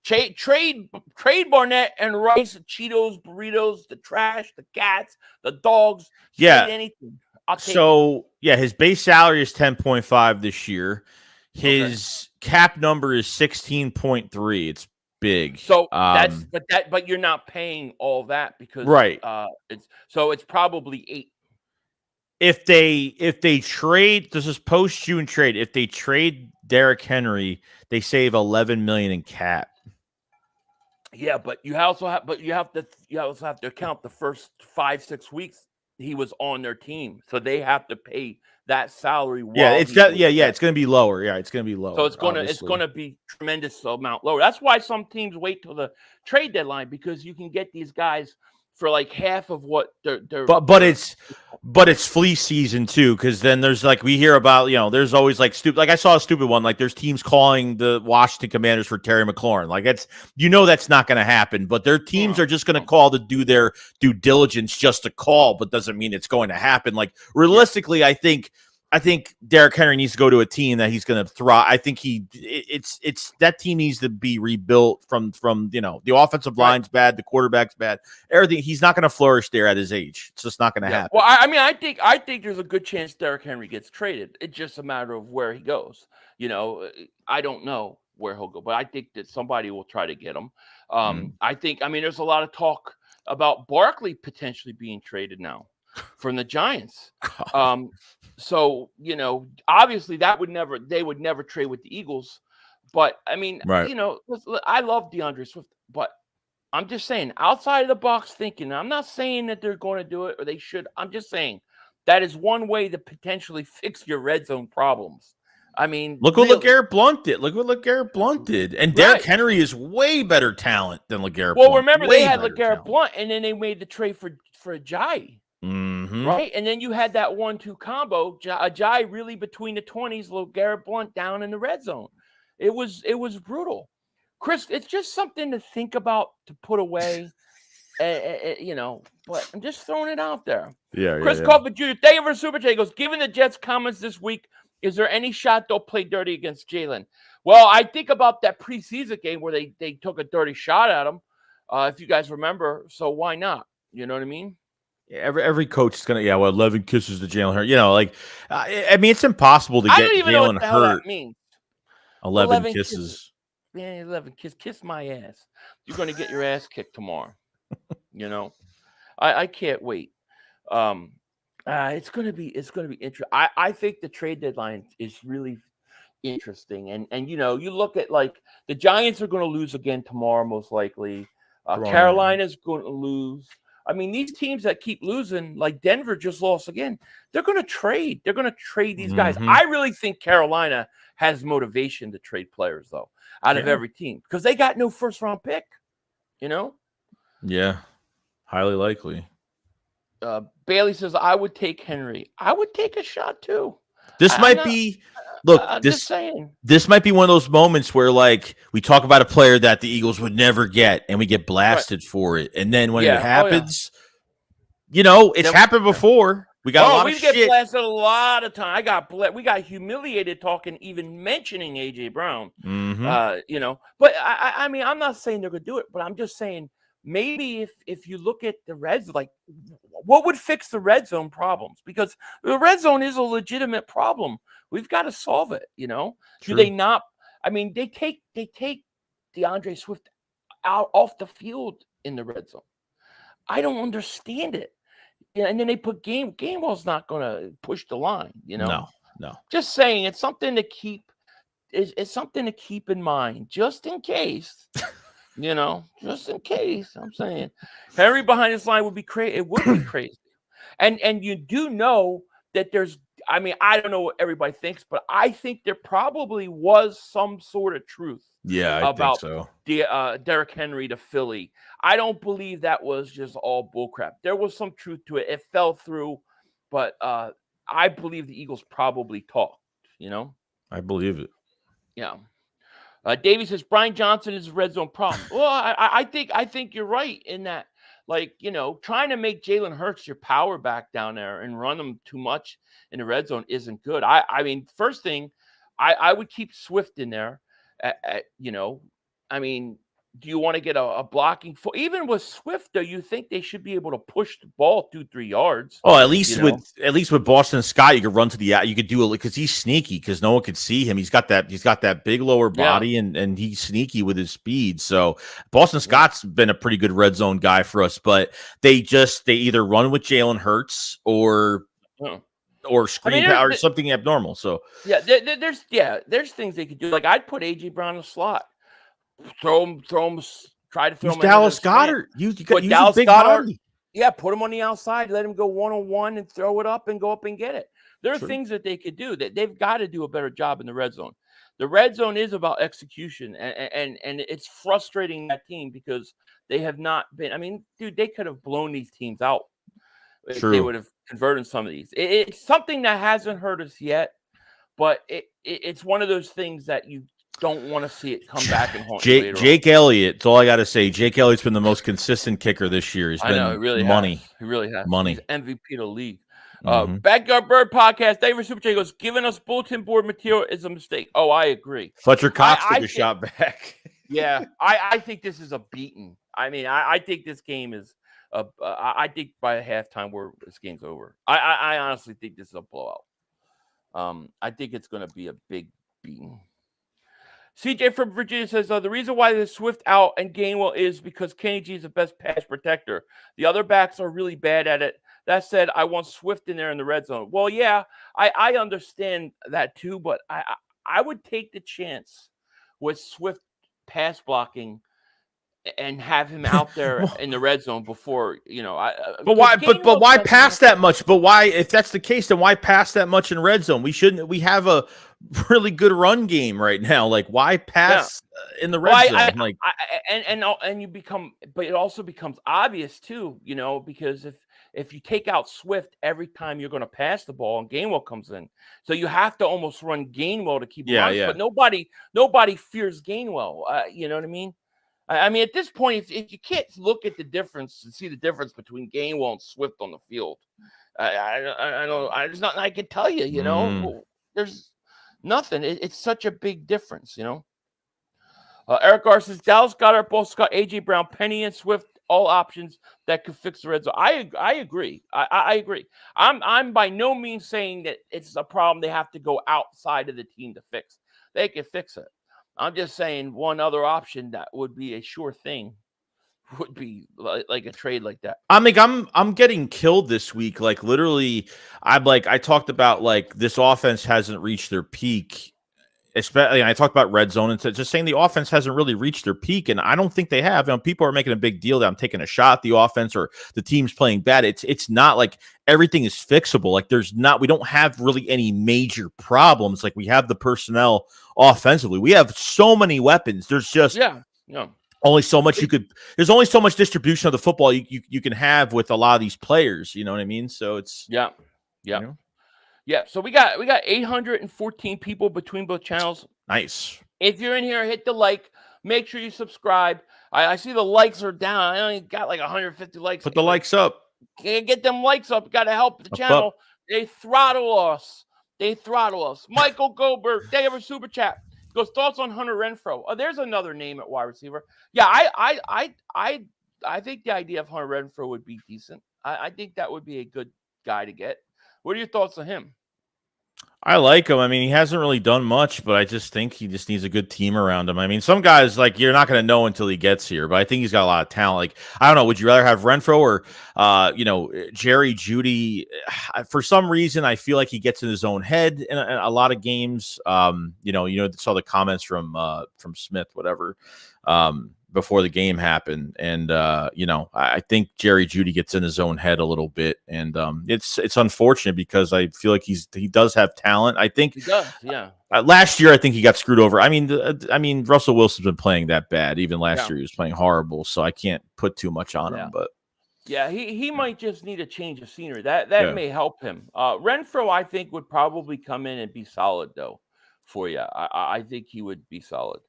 Trade Barnett and Rice, the Cheetos, burritos, the trash, the cats, the dogs. Yeah. Anything. His base salary is 10.5 this year. His cap number is 16.3. It's big. So but you're not paying all that because it's probably 8. If they trade, this is post June trade. If they trade Derrick Henry, they save $11 million in cap. Yeah, but you also have to account the first 5-6 weeks he was on their team, so they have to pay that salary. It's going to be lower. Yeah, it's going to be lower. So it's going to be tremendous amount lower. That's why some teams wait till the trade deadline because you can get these guys for like half of what they're but it's flea season too, because then there's like we hear about, there's always like stupid, like I saw a stupid one, like there's teams calling the Washington Commanders for Terry McLaurin. Like that's not going to happen, but their teams are just going to call to do their due diligence just to call, but doesn't mean it's going to happen. Like realistically, I think Derrick Henry needs to go to a team that he's going to thrive. I think it's that team needs to be rebuilt from the offensive line's bad, the quarterback's bad, everything. He's not going to flourish there at his age. It's just not going to happen. Well, I think there's a good chance Derrick Henry gets traded. It's just a matter of where he goes. I don't know where he'll go, but I think that somebody will try to get him. There's a lot of talk about Barkley potentially being traded now from the Giants. So, obviously they would never trade with the Eagles. But I mean, I love DeAndre Swift, but I'm just saying outside of the box thinking. I'm not saying that they're going to do it or they should. I'm just saying that is one way to potentially fix your red zone problems. I mean, look what LeGarrette Blount did. Look what LeGarrette Blount did. And Derrick Henry is way better talent than LeGarrette Blount. Well, remember they had LeGarrette Blount and then they made the trade for Ajayi. Mm-hmm. Right, and then you had that 1-2 combo. Ajayi really between the 20s, LeGarrette Blount down in the red zone. It was brutal. Chris, it's just something to think about, to put away, but I'm just throwing it out there. Yeah, Chris Kaufman Jr., thank you for the super chat. He goes, given the Jets' comments this week, is there any shot they'll play dirty against Jalen? Well, I think about that preseason game where they took a dirty shot at him, if you guys remember. So why not? You know what I mean? Every coach is gonna 11 kisses to Jalen Hurt. It's impossible to get Jalen Hurt. That means 11 kisses. Man, 11 kiss my ass. You're gonna get your ass kicked tomorrow. I can't wait. It's gonna be interesting. I think the trade deadline is really interesting, and you look at like the Giants are going to lose again tomorrow, most likely. Carolina's going to lose. I mean, these teams that keep losing, like Denver just lost again, they're going to trade. They're going to trade these guys. I really think Carolina has motivation to trade players, though, out of every team, because they got no first-round pick, Yeah, highly likely. Bailey says, I would take Henry. I would take a shot, too. This might be one of those moments where, like, we talk about a player that the Eagles would never get, and we get blasted for it. And then when it happens, it's happened before. We got a lot of shit. We get blasted a lot of time. We got humiliated talking, even mentioning A.J. Brown. But I mean, I'm not saying they're going to do it, but I'm just saying maybe if you look at the Reds, like, what would fix the red zone problems? Because the red zone is a legitimate problem. We've got to solve it, Do they not? I mean, they take DeAndre Swift off the field in the red zone. I don't understand it. And then they put Gainwell's not going to push the line, No. Just saying, it's something to keep. It's something to keep in mind, just in case. Just in case. I'm saying Henry behind this line would be crazy. It would be crazy. And you do know that there's, I mean, I don't know what everybody thinks, but I think there probably was some sort of truth. Yeah, about think so. The Derrick Henry to Philly. I don't believe that was just all bullcrap. There was some truth to it. It fell through, but I believe the Eagles probably talked. I believe it. Yeah. Davey says Brian Johnson is a red zone problem. Well, I think you're right in that, like, trying to make Jalen Hurts your power back down there and run them too much in the red zone isn't good. I mean, first thing, I would keep Swift in there. I mean, do you want to get a blocking foot? Even with Swift, though, you think they should be able to push the ball 2-3 yards. Oh, at least with Boston Scott, you could run to the you could do it because he's sneaky because no one could see him. He's got that big lower body and he's sneaky with his speed. So Boston Scott's been a pretty good red zone guy for us, but they either run with Jalen Hurts or screen power or something abnormal. So there's things they could do. Like I'd put A.J. Brown in the slot. Throw him. Try to throw him. Dallas Goedert. You Dallas Goedert. Yeah, put him on the outside. Let him go 1-on-1 and throw it up and go up and get it. There are things that they could do. That they've got to do a better job in the red zone. The red zone is about execution, and it's frustrating that team because they have not been. I mean, dude, they could have blown these teams out if they True. would have converted some of these. It's something that hasn't hurt us yet, but it's one of those things that you don't want to see it come back and haunt you later on. Jake Elliott. That's all I got to say. Jake Elliott's been the most consistent kicker this year. He's been I know, he really money. has. He really has. Money. He's MVP of the league. Mhm. Backyard Bird Podcast. David Super J goes, giving us bulletin board material is a mistake. Oh, I agree. Fletcher Cox took a shot back. Yeah, I think this is a beating. I mean, I think this game is I think by halftime this game's over. I honestly think this is a blowout. I think it's going to be a big beating. CJ from Virginia says, the reason why there's Swift out and Gainwell is because Kenny G is the best pass protector. The other backs are really bad at it. That said, I want Swift in there in the red zone. Well, yeah, I understand that too, but I would take the chance with Swift pass blocking and have him out there in the red zone before, But why? But why pass that much? But why? If that's the case, then why pass that much in red zone? We have a really good run game right now. Like, why pass in the red zone? And you become, but it also becomes obvious too, because if you take out Swift every time you're going to pass the ball and Gainwell comes in, so you have to almost run Gainwell to keep him honest. But nobody fears Gainwell. You know what I mean? I mean, at this point, if you can't look at the difference and see the difference between Gainwell and Swift on the field, I don't. There's nothing I can tell you. There's nothing. It's such a big difference. Eric Gar says Dallas Goedert, both Scott, AJ Brown, Penny, and Swift, all options that could fix the red zone. I agree. I agree. I'm by no means saying that it's a problem they have to go outside of the team to fix. They can fix it. I'm just saying one other option that would be a sure thing would be like a trade like that. I'm getting killed this week. Like, literally, I talked about, like, this offense hasn't reached their peak. Especially, I talked about red zone and just saying the offense hasn't really reached their peak, and I don't think they have. People are making a big deal that I'm taking a shot at the offense or the team's playing bad. It's not like everything is fixable. Like, we don't have really any major problems. Like, we have the personnel offensively. We have so many weapons. There's just only so much there's only so much distribution of the football you can have with a lot of these players. You know what I mean? So it's Yeah, so we got 814 people between both channels. Nice. If you're in here, hit the like. Make sure you subscribe. I see the likes are down. I only got like 150 likes. Put the likes up. Can't get them likes up. Got to help the channel. They throttle us. Michael Goldberg, they have a super chat. Goes, thoughts on Hunter Renfrow. Oh, there's another name at wide receiver. Yeah, I think the idea of Hunter Renfrow would be decent. I think that would be a good guy to get. What are your thoughts on him? I like him. I mean, he hasn't really done much, but I just think he just needs a good team around him. I mean, some guys, like, you're not going to know until he gets here, but I think he's got a lot of talent. Like, I don't know, would you rather have Renfrow or, Jerry Jeudy? For some reason, I feel like he gets in his own head in a lot of games. Saw the comments from Smith, whatever, before the game happened. And, I think Jerry Jeudy gets in his own head a little bit. And it's unfortunate because I feel like he does have talent. I think he does, yeah. Last year, I think he got screwed over. I mean, Russell Wilson's been playing that bad. Even last year, he was playing horrible. So I can't put too much on him. But yeah, he might just need a change of scenery. That may help him. Renfrow, I think, would probably come in and be solid, though, for you. I think he would be solid.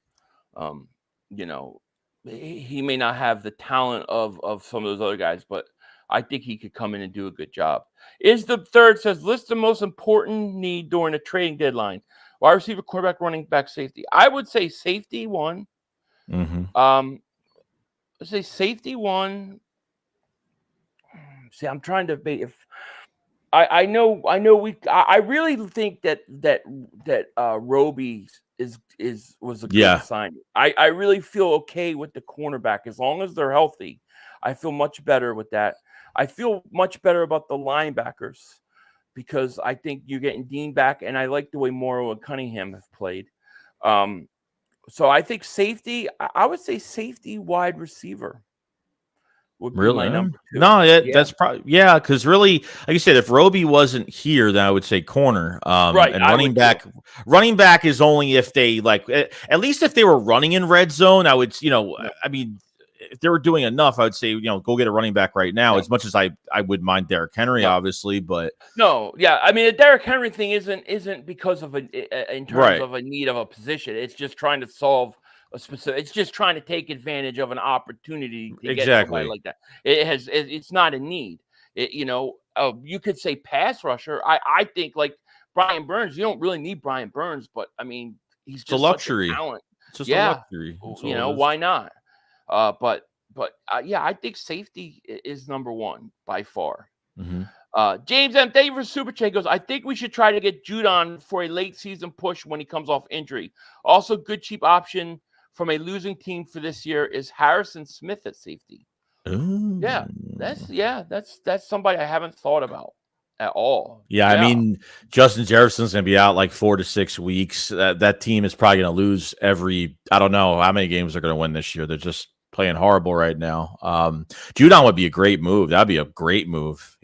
He may not have the talent of some of those other guys, but I think he could come in and do a good job. Is the third says, list the most important need during a trading deadline. Wide receiver, quarterback, running back, safety. I would say safety one. Mm-hmm. Let's say safety one. See, I'm trying to be. If I really think that Roby was a good signing. I really feel okay with the cornerback as long as they're healthy. I feel much better with that. I feel much better about the linebackers because I think you're getting Dean back, and I like the way Morrow and Cunningham have played. So I think safety. I would say safety, wide receiver. would be Really? my number 2. No, Yeah. that's probably because really, like you said, if Roby wasn't here, then I would say corner. Right, And I running would back, too. running back is only if they like at least if they were running in red zone. I would, No. I mean, if they were doing enough, I would say, go get a running back right now. No. As much as I would mind Derrick Henry, No. obviously, but No, yeah, I mean the Derrick Henry thing isn't because of in terms Right. of a need of a position. It's just trying to solve a specific. It's just trying to take advantage of an opportunity to get somebody Exactly. like that. It's not a need. You could say pass rusher. I think like Brian Burns. You don't really need Brian Burns, but I mean he's it's a just such a luxury. talent. It's just a Yeah, luxury. That's all it is. why not? But yeah, I think safety is number 1 by far. Mhm. James M. Thank you for Super Chat. Goes, I think we should try to get Judon for a late season push when he comes off injury. Also, good cheap option from a losing team for this year is Harrison Smith at safety. Ooh. That's somebody I haven't thought about at all. Yeah, I mean, Justin Jefferson's going to be out like 4 to 6 weeks. That team is probably going to lose I don't know how many games they're going to win this year. They're just playing horrible right now. Judon would be a great move. That'd be a great move.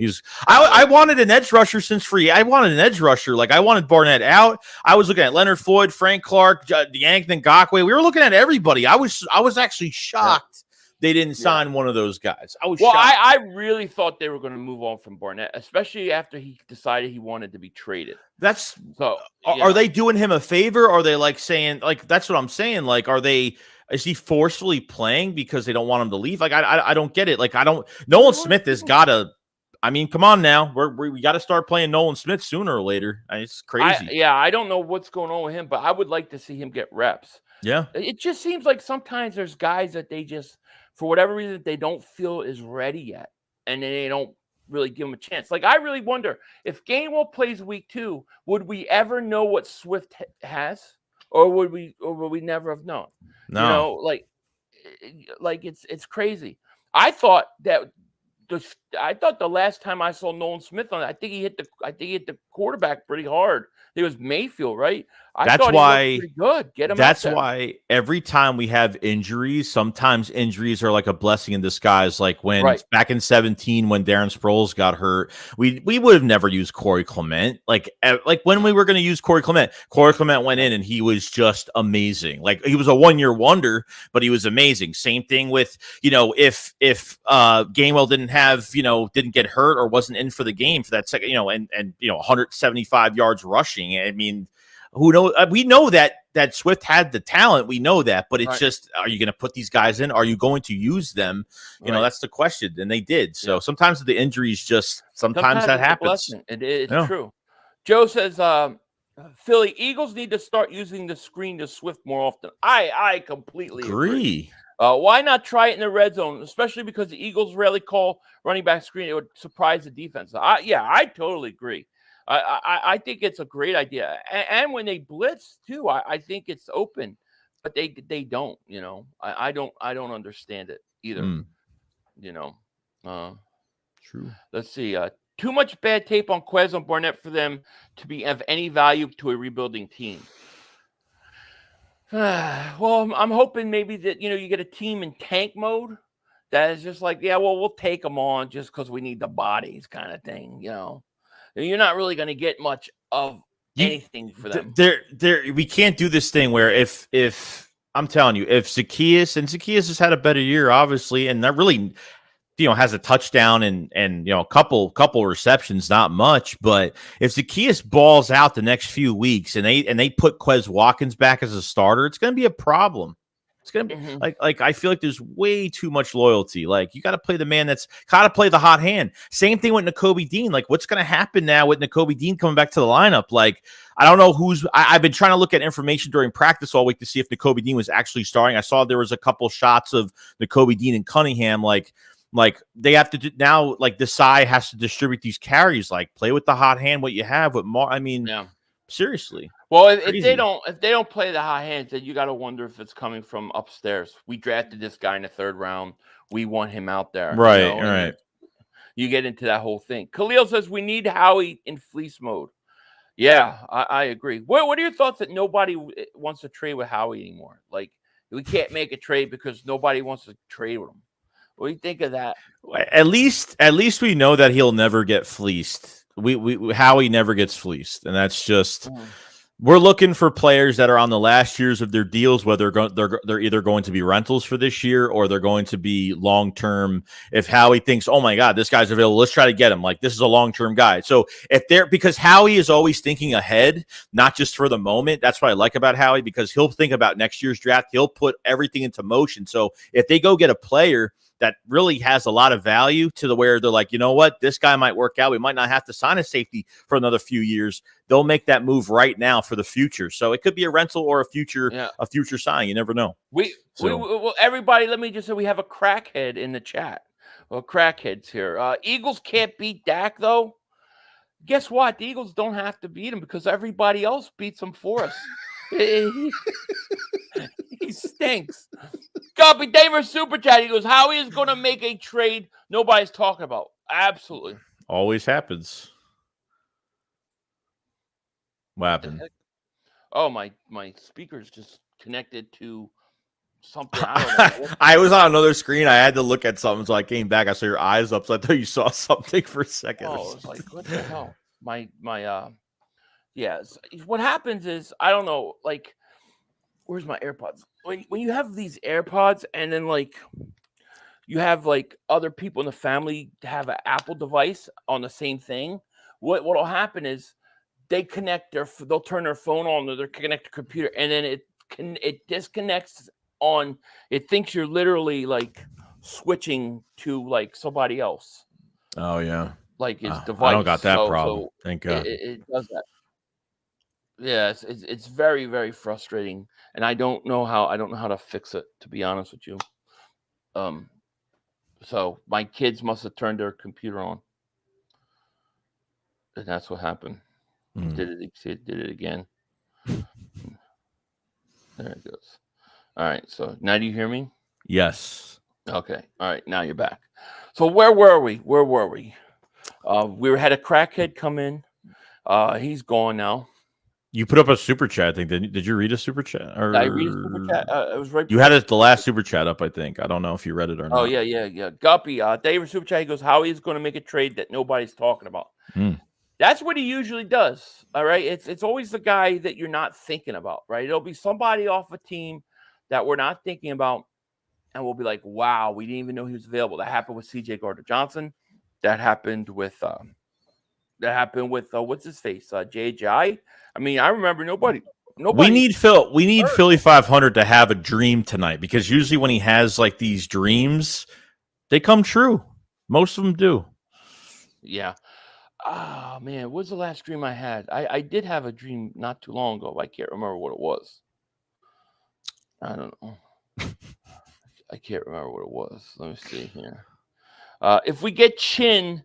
I wanted an edge rusher since free. I wanted an edge rusher. Like I wanted Barnett out. I was looking at Leonard Floyd, Frank Clark, Yankton Ngakoue. We were looking at everybody. I was actually shocked they didn't sign one of those guys. I was shocked. I really thought they were going to move on from Barnett, especially after he decided he wanted to be traded. That's so. Are they doing him a favor? Are they like saying like that's what I'm saying? Like, is he forcefully playing because they don't want him to leave? Like, I don't get it. Like, Nolan Smith has got to. I mean, come on now. We got to start playing Nolan Smith sooner or later. It's crazy. I don't know what's going on with him, but I would like to see him get reps. Yeah. It just seems like sometimes there's guys that they just, for whatever reason, they don't feel is ready yet, and then they don't really give him a chance. Like, I really wonder if Gainwell plays week 2, would we ever know what Swift has, or would we never have known? No, like it's crazy. I thought the last time I saw Nolan Smith on it, I think he hit the quarterback pretty hard. It was Mayfield, right? That's why he looked pretty good. Get him. That's out there. why every time we have injuries, sometimes injuries are like a blessing in disguise. Like when back in 2017, when Darren Sproles got hurt, we would have never used Corey Clement. Like when we were going to use Corey Clement went in and he was just amazing. Like he was a 1-year wonder, but he was amazing. Same thing with if Gainwell didn't get hurt or wasn't in for the game for that second, and 175 yards rushing. I mean, who knows? We know that Swift had the talent. We know that, but it's just, are you going to put these guys in? Are you going to use them? That's the question. And they did. So sometimes the injuries sometimes that happens. It's true. Joe says, Philly Eagles need to start using the screen to Swift more often. I completely agree. Why not try it in the red zone, especially because the Eagles rarely call running back screen? It would surprise the defense. I totally agree. I think it's a great idea, and when they blitz too, I think it's open, but they don't. I don't understand it either. True. Let's see. Too much bad tape on Quez and Barnett for them to be of any value to a rebuilding team. Well, I'm hoping maybe that you get a team in tank mode that is just like, we'll take them on just because we need the bodies, kind of thing. You're not really going to get much of anything for them. We can't do this thing where if I'm telling you, if Zacchaeus has had a better year, obviously, and that really, has a touchdown and a couple receptions, not much, but if Zacchaeus balls out the next few weeks and they put Quez Watkins back as a starter, it's going to be a problem. It's going to be like I feel like there's way too much loyalty. Like, you got to play the man that's got to play the hot hand. Same thing with Nakobe Dean. Like, what's going to happen now with Nakobe Dean coming back to the lineup? Like, I don't know I've been trying to look at information during practice all week to see if Nakobe Dean was actually starting. I saw there was a couple shots of Nakobe Dean and Cunningham. Like they have to do now. Like, Desai has to distribute these carries. Like, play with the hot hand. What you have with seriously. Well, if they don't play the hot hands, then you got to wonder if it's coming from upstairs. We drafted this guy in the 3rd round. We want him out there. Right, right. You get into that whole thing. Khalil says we need Howie in fleece mode. Yeah, I agree. What are your thoughts that nobody wants to trade with Howie anymore? Like, we can't make a trade because nobody wants to trade with him. What do you think of that? At least we know that he'll never get fleeced. Howie never gets fleeced, and that's just we're looking for players that are on the last years of their deals, whether they're either going to be rentals for this year or they're going to be long term. If Howie thinks, oh my God, this guy's available, let's try to get him. Like, this is a long term guy. So because Howie is always thinking ahead, not just for the moment. That's what I like about Howie, because he'll think about next year's draft. He'll put everything into motion. So if they go get a player that really has a lot of value to the where they're like, you know what, this guy might work out. We might not have to sign a safety for another few years. They'll make that move right now for the future. So it could be a rental or a future sign. You never know. Well, everybody, let me just say we have a crackhead in the chat. Well, crackheads here. Eagles can't beat Dak, though. Guess what? The Eagles don't have to beat him because everybody else beats him for us. He stinks. Copy David Super Chat. He goes, Howie is going to make a trade nobody's talking about. Absolutely. Always happens. What happened? Oh, my speaker's just connected to something. I don't know. I was on another screen. I had to look at something, so I came back. I saw your eyes up, so I thought you saw something for a second. Oh, I was like, what the hell? Yes. What happens is, I don't know, like, where's my AirPods? When you have these AirPods and then like you have like other people in the family have an Apple device on the same thing, what'll happen is they'll turn their phone on, or they'll connect the computer, and then it disconnects on. It thinks you're literally like switching to like somebody else. Oh yeah, like his device. I don't got that problem. Thank God. It does that. Yes, it's very, very frustrating, and I don't know how to fix it, to be honest with you. So my kids must have turned their computer on, and that's what happened. Did it again. There it goes. All right. So now do you hear me? Yes. Okay. All right. Now you're back. So where were we? We had a crackhead come in. He's gone now. You put up a super chat, I think. Did you read a super chat? Did I read a super chat? It was right. You had the last super chat up, I think. I don't know if you read it or not. Oh yeah. Guppy, David super chat. He goes, Howie's going to make a trade that nobody's talking about. That's what he usually does. All right. It's always the guy that you're not thinking about, right? It'll be somebody off a team that we're not thinking about, and we'll be like, wow, we didn't even know he was available. That happened with CJ Gardner-Johnson. That happened with what's his face? JJ. I mean, I remember nobody. We need Philly 500 to have a dream tonight, because usually when he has like these dreams, they come true. Most of them do. Yeah. Oh man, what's the last dream I had? I did have a dream not too long ago. I can't remember what it was. I don't know. I can't remember what it was. Let me see here. If we get Chinn,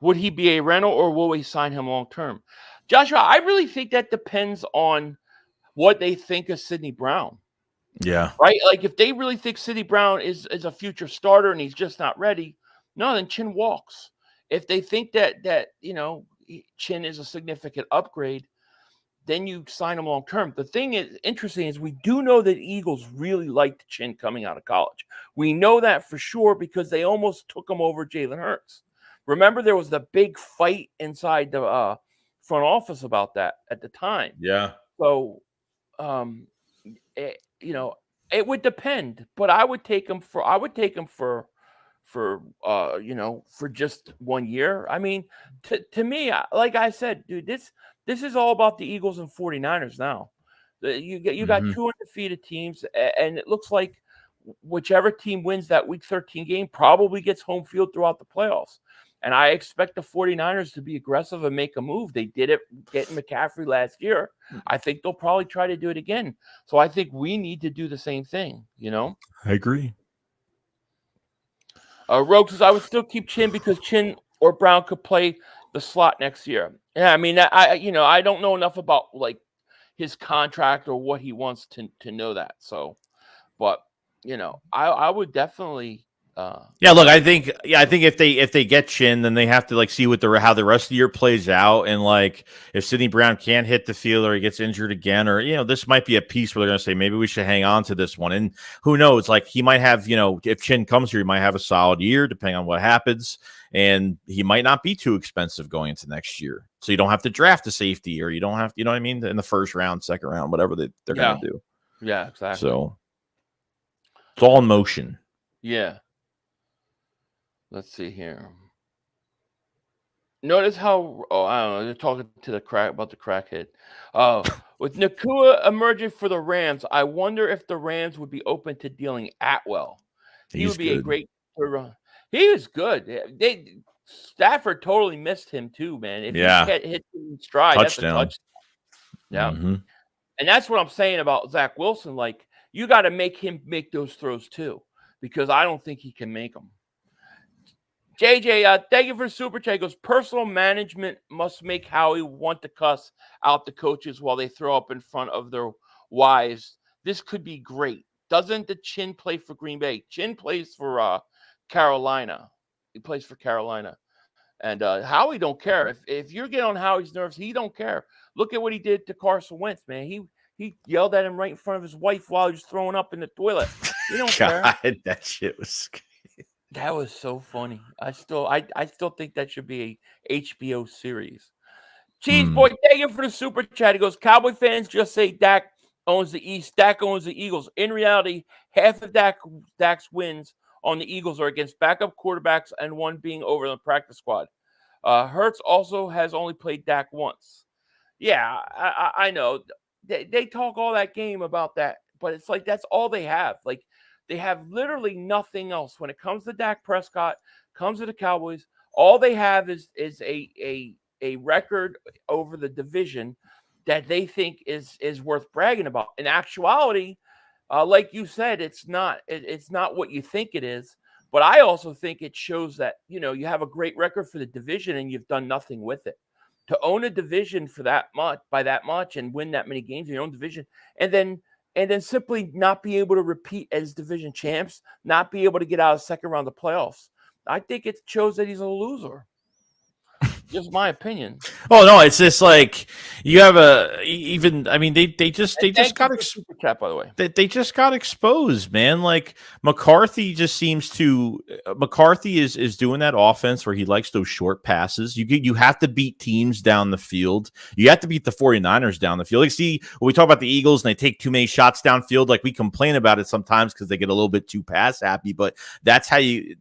would he be a rental or will we sign him long term? Joshua, I really think that depends on what they think of Sidney Brown. Yeah. Right? Like if they really think Sidney Brown is a future starter and he's just not ready, no, then Chinn walks. If they think that Chinn is a significant upgrade, then you sign him long term. The thing is interesting is we do know that Eagles really liked Chinn coming out of college. We know that for sure because they almost took him over Jalen Hurts. Remember, there was the big fight inside the front office about that at the time. Yeah. So, it would depend, but I would take him for just 1 year. I mean, to me, like I said, dude, this is all about the Eagles and 49ers now. You got two undefeated teams, and it looks like whichever team wins that Week 13 game probably gets home field throughout the playoffs. And I expect the 49ers to be aggressive and make a move. They did it getting McCaffrey last year. I think they'll probably try to do it again. So I think we need to do the same thing, I agree. Rogue says, I would still keep Chinn because Chinn or Brown could play the slot next year. Yeah, I mean, I don't know enough about like his contract or what he wants to know that. So, but I would definitely Yeah, look, I think if they get Chinn, then they have to like see what how the rest of the year plays out, and like if Sidney Brown can't hit the field or he gets injured again, or this might be a piece where they're going to say maybe we should hang on to this one, and who knows? Like he might have, if Chinn comes here, he might have a solid year depending on what happens, and he might not be too expensive going into next year, so you don't have to draft a safety, or you don't have, you know what I mean, in the first round, second round, whatever they're going to do. Yeah, exactly. So it's all in motion. Yeah. Let's see here. Notice how I don't know, they're talking to about the crackhead. With Nakua emerging for the Rams, I wonder if the Rams would be open to dealing Atwell. He would be a great run. He was good. Stafford totally missed him too, man. If he hit him in stride, touchdown. That's a touchdown. Yeah. And that's what I'm saying about Zach Wilson. Like, you got to make him make those throws too, because I don't think he can make them. JJ, thank you for the super chat. He goes, personal management must make Howie want to cuss out the coaches while they throw up in front of their wives. This could be great. Doesn't the Chinn play for Green Bay? Chinn plays for Carolina. He plays for Carolina. And Howie don't care. If you're getting on Howie's nerves, he don't care. Look at what he did to Carson Wentz, man. He yelled at him right in front of his wife while he was throwing up in the toilet. He don't care. That shit was That was so funny. I still think that should be a HBO series. Cheese Boy, thank you for the super chat. He goes, Cowboy fans just say Dak owns the East. Dak owns the Eagles. In reality, half of Dak's wins on the Eagles are against backup quarterbacks and one being over the practice squad. Hurts also has only played Dak once. Yeah, I know. They talk all that game about that, but it's like that's all they have. Like, they have literally nothing else when it comes to Dak Prescott, comes to the Cowboys. All they have is a record over the division that they think is worth bragging about. In actuality, like you said, it's not what you think it is. But I also think it shows that, you have a great record for the division and you've done nothing with it. To own a division for that much, by that much, and win that many games in your own division, and then simply not be able to repeat as division champs, not be able to get out of the second round of the playoffs. I think it shows that he's a loser. Just my opinion. Oh no, it's just like you have they just got super chat, by the way. They just got exposed, man. Like McCarthy just seems to McCarthy is doing that offense where he likes those short passes. You have to beat teams down the field. You have to beat the 49ers down the field. Like, see, when we talk about the Eagles and they take too many shots downfield, like we complain about it sometimes because they get a little bit too pass happy, but that's how you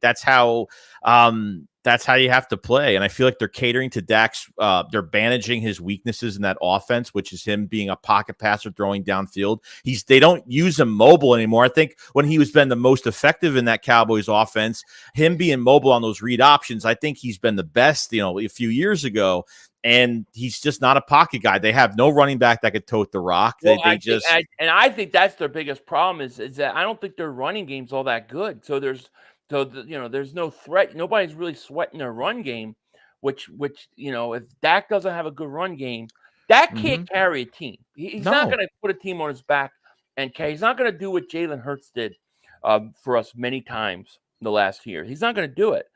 have to play. And I feel like they're catering to Dak's, they're bandaging his weaknesses in that offense, which is him being a pocket passer, throwing downfield. They don't use him mobile anymore. I think when he was been the most effective in that Cowboys offense, him being mobile on those read options, I think he's been the best, a few years ago. And he's just not a pocket guy. They have no running back that could tote the rock. I think that's their biggest problem is that I don't think their running game's all that good. So there's no threat. Nobody's really sweating their run game, which if Dak doesn't have a good run game, Dak can't carry a team. He's not going to put a team on his back and carry. He's not going to do what Jalen Hurts did for us many times in the last year. He's not going to do it.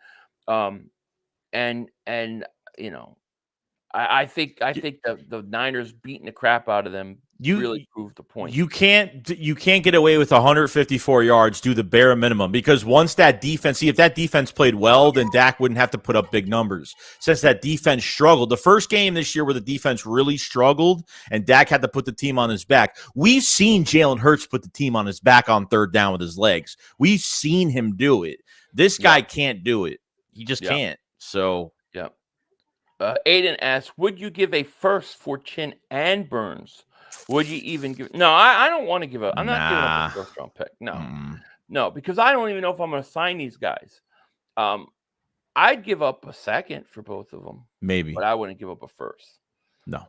I think the Niners beating the crap out of them really proved the point. You can't get away with 154 yards, do the bare minimum, because once that defense, if that defense played well, then Dak wouldn't have to put up big numbers. Since that defense struggled, the first game this year where the defense really struggled and Dak had to put the team on his back, we've seen Jalen Hurts put the team on his back on third down with his legs. We've seen him do it. This guy can't do it. He just can't. So, yeah. Aiden asks, would you give a first for Chinn and Burns? Would you even give? No, I don't want to give up. I'm not giving up a first round pick. No, because I don't even know if I'm going to sign these guys. I'd give up a second for both of them, maybe, but I wouldn't give up a first. No,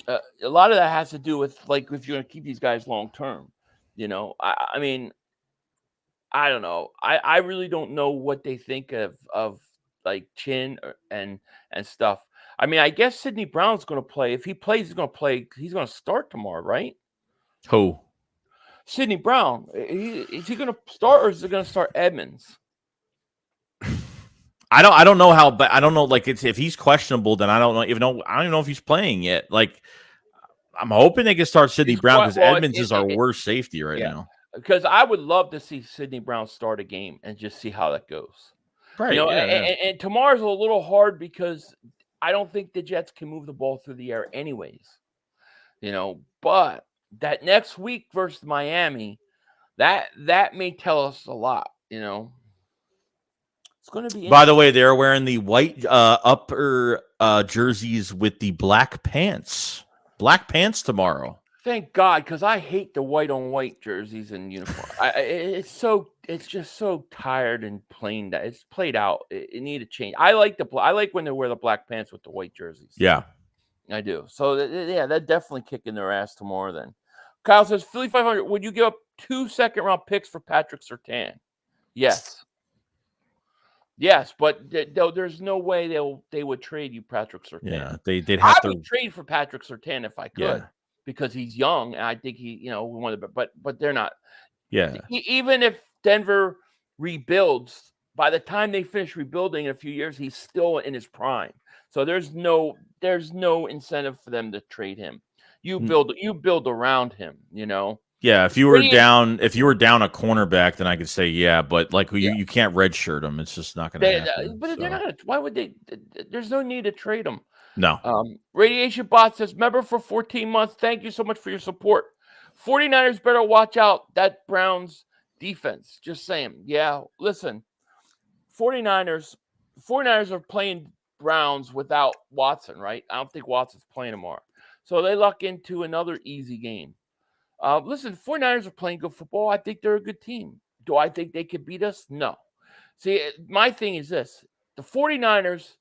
a lot of that has to do with like if you're going to keep these guys long term. I mean, I don't know. I really don't know what they think of like Chinn and stuff. I mean, I guess Sidney Brown's going to play. If he plays, he's going to play. He's going to start tomorrow, right? Who? Sidney Brown. Is he going to start or is he going to start Edmonds? I don't know how, but I don't know. Like, if he's questionable, then I don't know. I don't even know if he's playing yet. Like, I'm hoping they can start Sidney Brown because Edmonds is our worst safety right now. Because I would love to see Sidney Brown start a game and just see how that goes. Right. And tomorrow's a little hard because I don't think the Jets can move the ball through the air anyways. But that next week versus Miami, that may tell us a lot. It's going to be. By the way, they're wearing the white upper jerseys with the black pants. Black pants tomorrow. Thank God, because I hate the white on white jerseys and uniform. It's just so tired and plain that it's played out. It need to change. I like when they wear the black pants with the white jerseys. Yeah, I do. So they're definitely kicking their ass tomorrow. Then Kyle says Philly 500. Would you give up 2 second-round picks for Patrick Surtain? Yes. Yes, but there's no way they would trade you Patrick Surtain. Yeah, they'd have to. I would trade for Patrick Surtain if I could. Yeah. Because he's young, and I think he, one of the, but they're not. Yeah. Even if Denver rebuilds, by the time they finish rebuilding in a few years, he's still in his prime. So there's no incentive for them to trade him. You build around him, Yeah, if you were down a cornerback, then I could say yeah, but like you can't redshirt him. It's just not going to happen. But they're not going to. Why would they? There's no need to trade him. No. Radiation Bot says, member for 14 months. Thank you so much for your support. 49ers better watch out that Browns defense. Just saying. Yeah, listen. 49ers are playing Browns without Watson, right? I don't think Watson's playing tomorrow. So they luck into another easy game. Listen, 49ers are playing good football. I think they're a good team. Do I think they could beat us? No. See, my thing is this. The 49ers,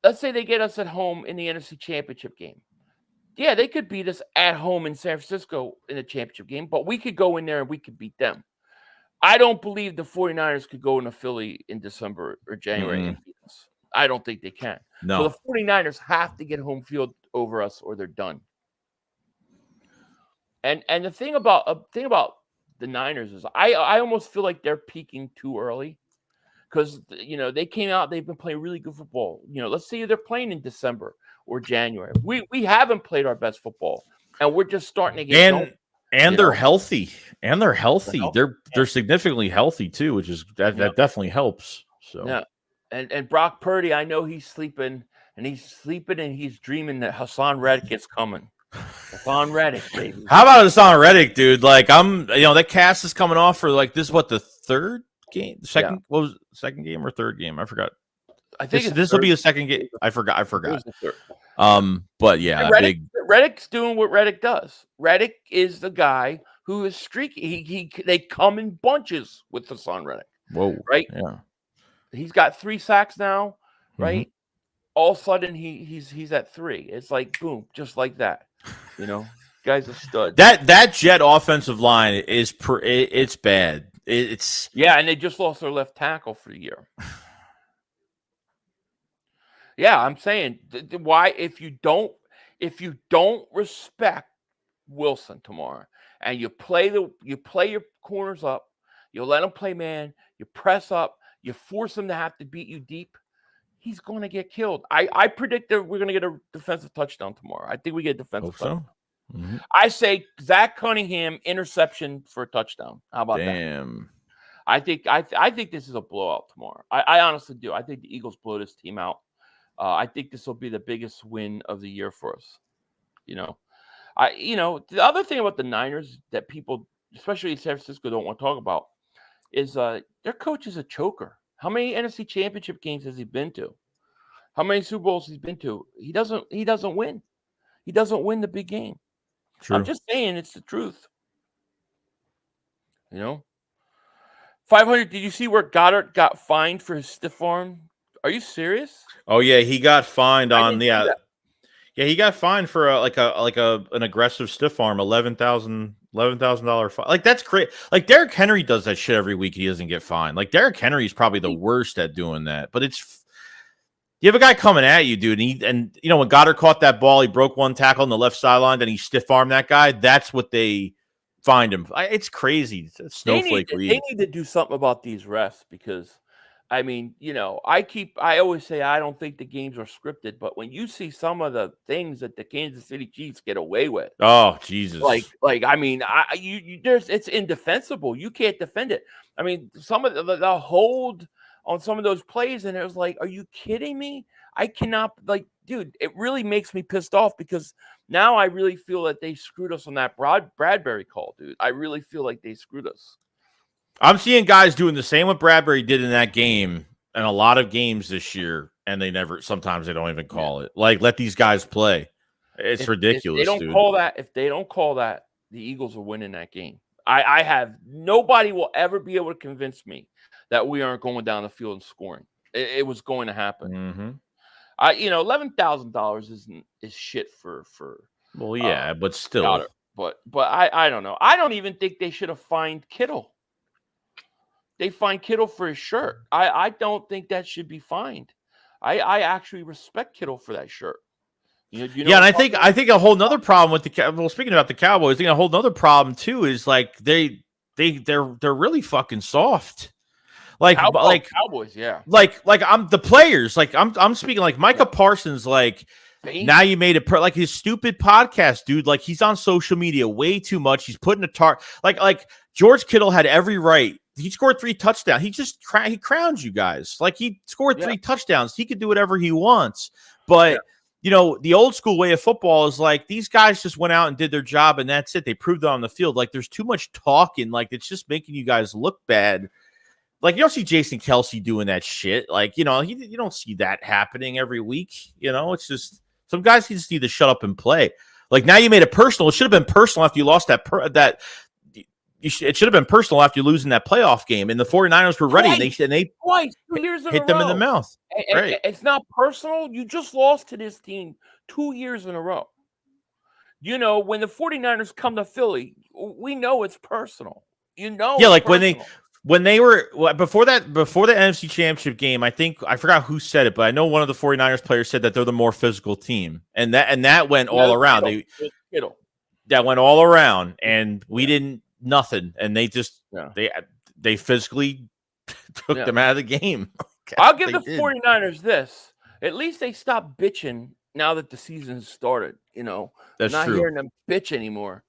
let's say they get us at home in the NFC Championship game. Yeah, they could beat us at home in San Francisco in the championship game, but we could go in there and we could beat them. I don't believe the 49ers could go into Philly in December or January and beat us. I don't think they can. No. So the 49ers have to get home field over us or they're done. And the thing about the Niners is I almost feel like they're peaking too early. Because, they came out, they've been playing really good football. Let's say they're playing in December or January. We haven't played our best football, and we're just starting to get going. And they're healthy. And they're healthy. They're significantly healthy, too, which is that definitely helps. So yeah. And Brock Purdy, I know he's sleeping, and he's dreaming that Hassan Reddick is coming. Hassan Reddick, baby. How about Hassan Reddick, dude? Like, that cast is coming off for, like, this, the third game? Second? What was the second game or third game? I forgot. I think this will be a second game. I forgot. But yeah, Reddick's doing what Reddick does. Reddick is the guy who is streaky. They come in bunches with Hassan Reddick. Whoa. Right? Yeah. He's got 3 sacks now, right? Mm-hmm. All of a sudden he's at 3. It's like boom, just like that. Guy's a stud. That Jet offensive line is it's bad. It's and they just lost their left tackle for the year. Yeah, I'm saying why if you don't respect Wilson tomorrow and you play your corners up, you let him play man, you press up, you force him to have to beat you deep, he's going to get killed. I predict that we're going to get a defensive touchdown tomorrow. I think we get a defensive touchdown. Mm-hmm. I say Zach Cunningham interception for a touchdown. How about that? I think this is a blowout tomorrow. I honestly do. I think the Eagles blow this team out. I think this will be the biggest win of the year for us. The other thing about the Niners that people, especially in San Francisco, don't want to talk about is their coach is a choker. How many NFC Championship games has he been to? How many Super Bowls he's been to? He doesn't win. He doesn't win the big game. True. I'm just saying it's the truth. 500. Did you see where Goddard got fined for his stiff arm? Are you serious? Oh yeah, he got fined on the. Yeah, he got fined for an aggressive stiff arm, $11,000 fine. Like that's crazy. Like Derrick Henry does that shit every week. He doesn't get fined. Like Derrick Henry is probably the worst at doing that. But you have a guy coming at you, dude, and when Goddard caught that ball, he broke one tackle on the left sideline, then he stiff armed that guy. That's what they fined him. It's crazy. It's a snowflake. They need to do something about these refs because I mean, I always say I don't think the games are scripted, but when you see some of the things that the Kansas City Chiefs get away with, Oh, Jesus. I mean, it's indefensible. You can't defend it. I mean, some of the hold on some of those plays, and it was like, are you kidding me? I cannot, dude, it really makes me pissed off because now I really feel that they screwed us on that Bradbury call, dude. I really feel like they screwed us. I'm seeing guys doing the same what Bradbury did in that game and a lot of games this year, and sometimes they don't even call it. Like, let these guys play. It's ridiculous, if they don't call that, if they don't call that, the Eagles will win in that game. I have nobody will ever be able to convince me that we aren't going down the field and scoring. It was going to happen. $11,000 is shit for. Well, yeah, but still. Goddard. But I don't know. I don't even think they should have fined Kittle. They fined Kittle for his shirt. I don't think that should be fined. I actually respect Kittle for that shirt. And I think a whole nother problem with speaking about the Cowboys, I think a whole nother problem too is like they're really fucking soft. Cowboys, yeah. Like I'm the players. Like I'm speaking like Micah Parsons. Like now you made it like his stupid podcast, dude. Like he's on social media way too much. He's putting a like George Kittle had every right. He scored 3 touchdowns. He just he crowned you guys. Like he scored 3 touchdowns. He could do whatever he wants. But the old school way of football is like these guys just went out and did their job, and that's it. They proved it on the field. Like there's too much talking. Like it's just making you guys look bad. Like you don't see Jason Kelce doing that shit. Like you don't see that happening every week. It's just some guys just need to shut up and play. Like now you made it personal. It should have been personal after you lost that. It should have been personal after losing that playoff game, and the 49ers were ready, and they twice 2 years in hit them in the mouth. Right. It's not personal. You just lost to this team 2 years in a row. When the 49ers come to Philly, we know it's personal. Like personal. when they were before the NFC Championship game, I forgot who said it, but I know one of the 49ers players said that they're the more physical team, and that went all around. That went all around, and we didn't. Nothing, and they just they physically took them out of the game. I'll give the 49ers this. At least they stopped bitching now that the season started. That's not true. Hearing them bitch anymore.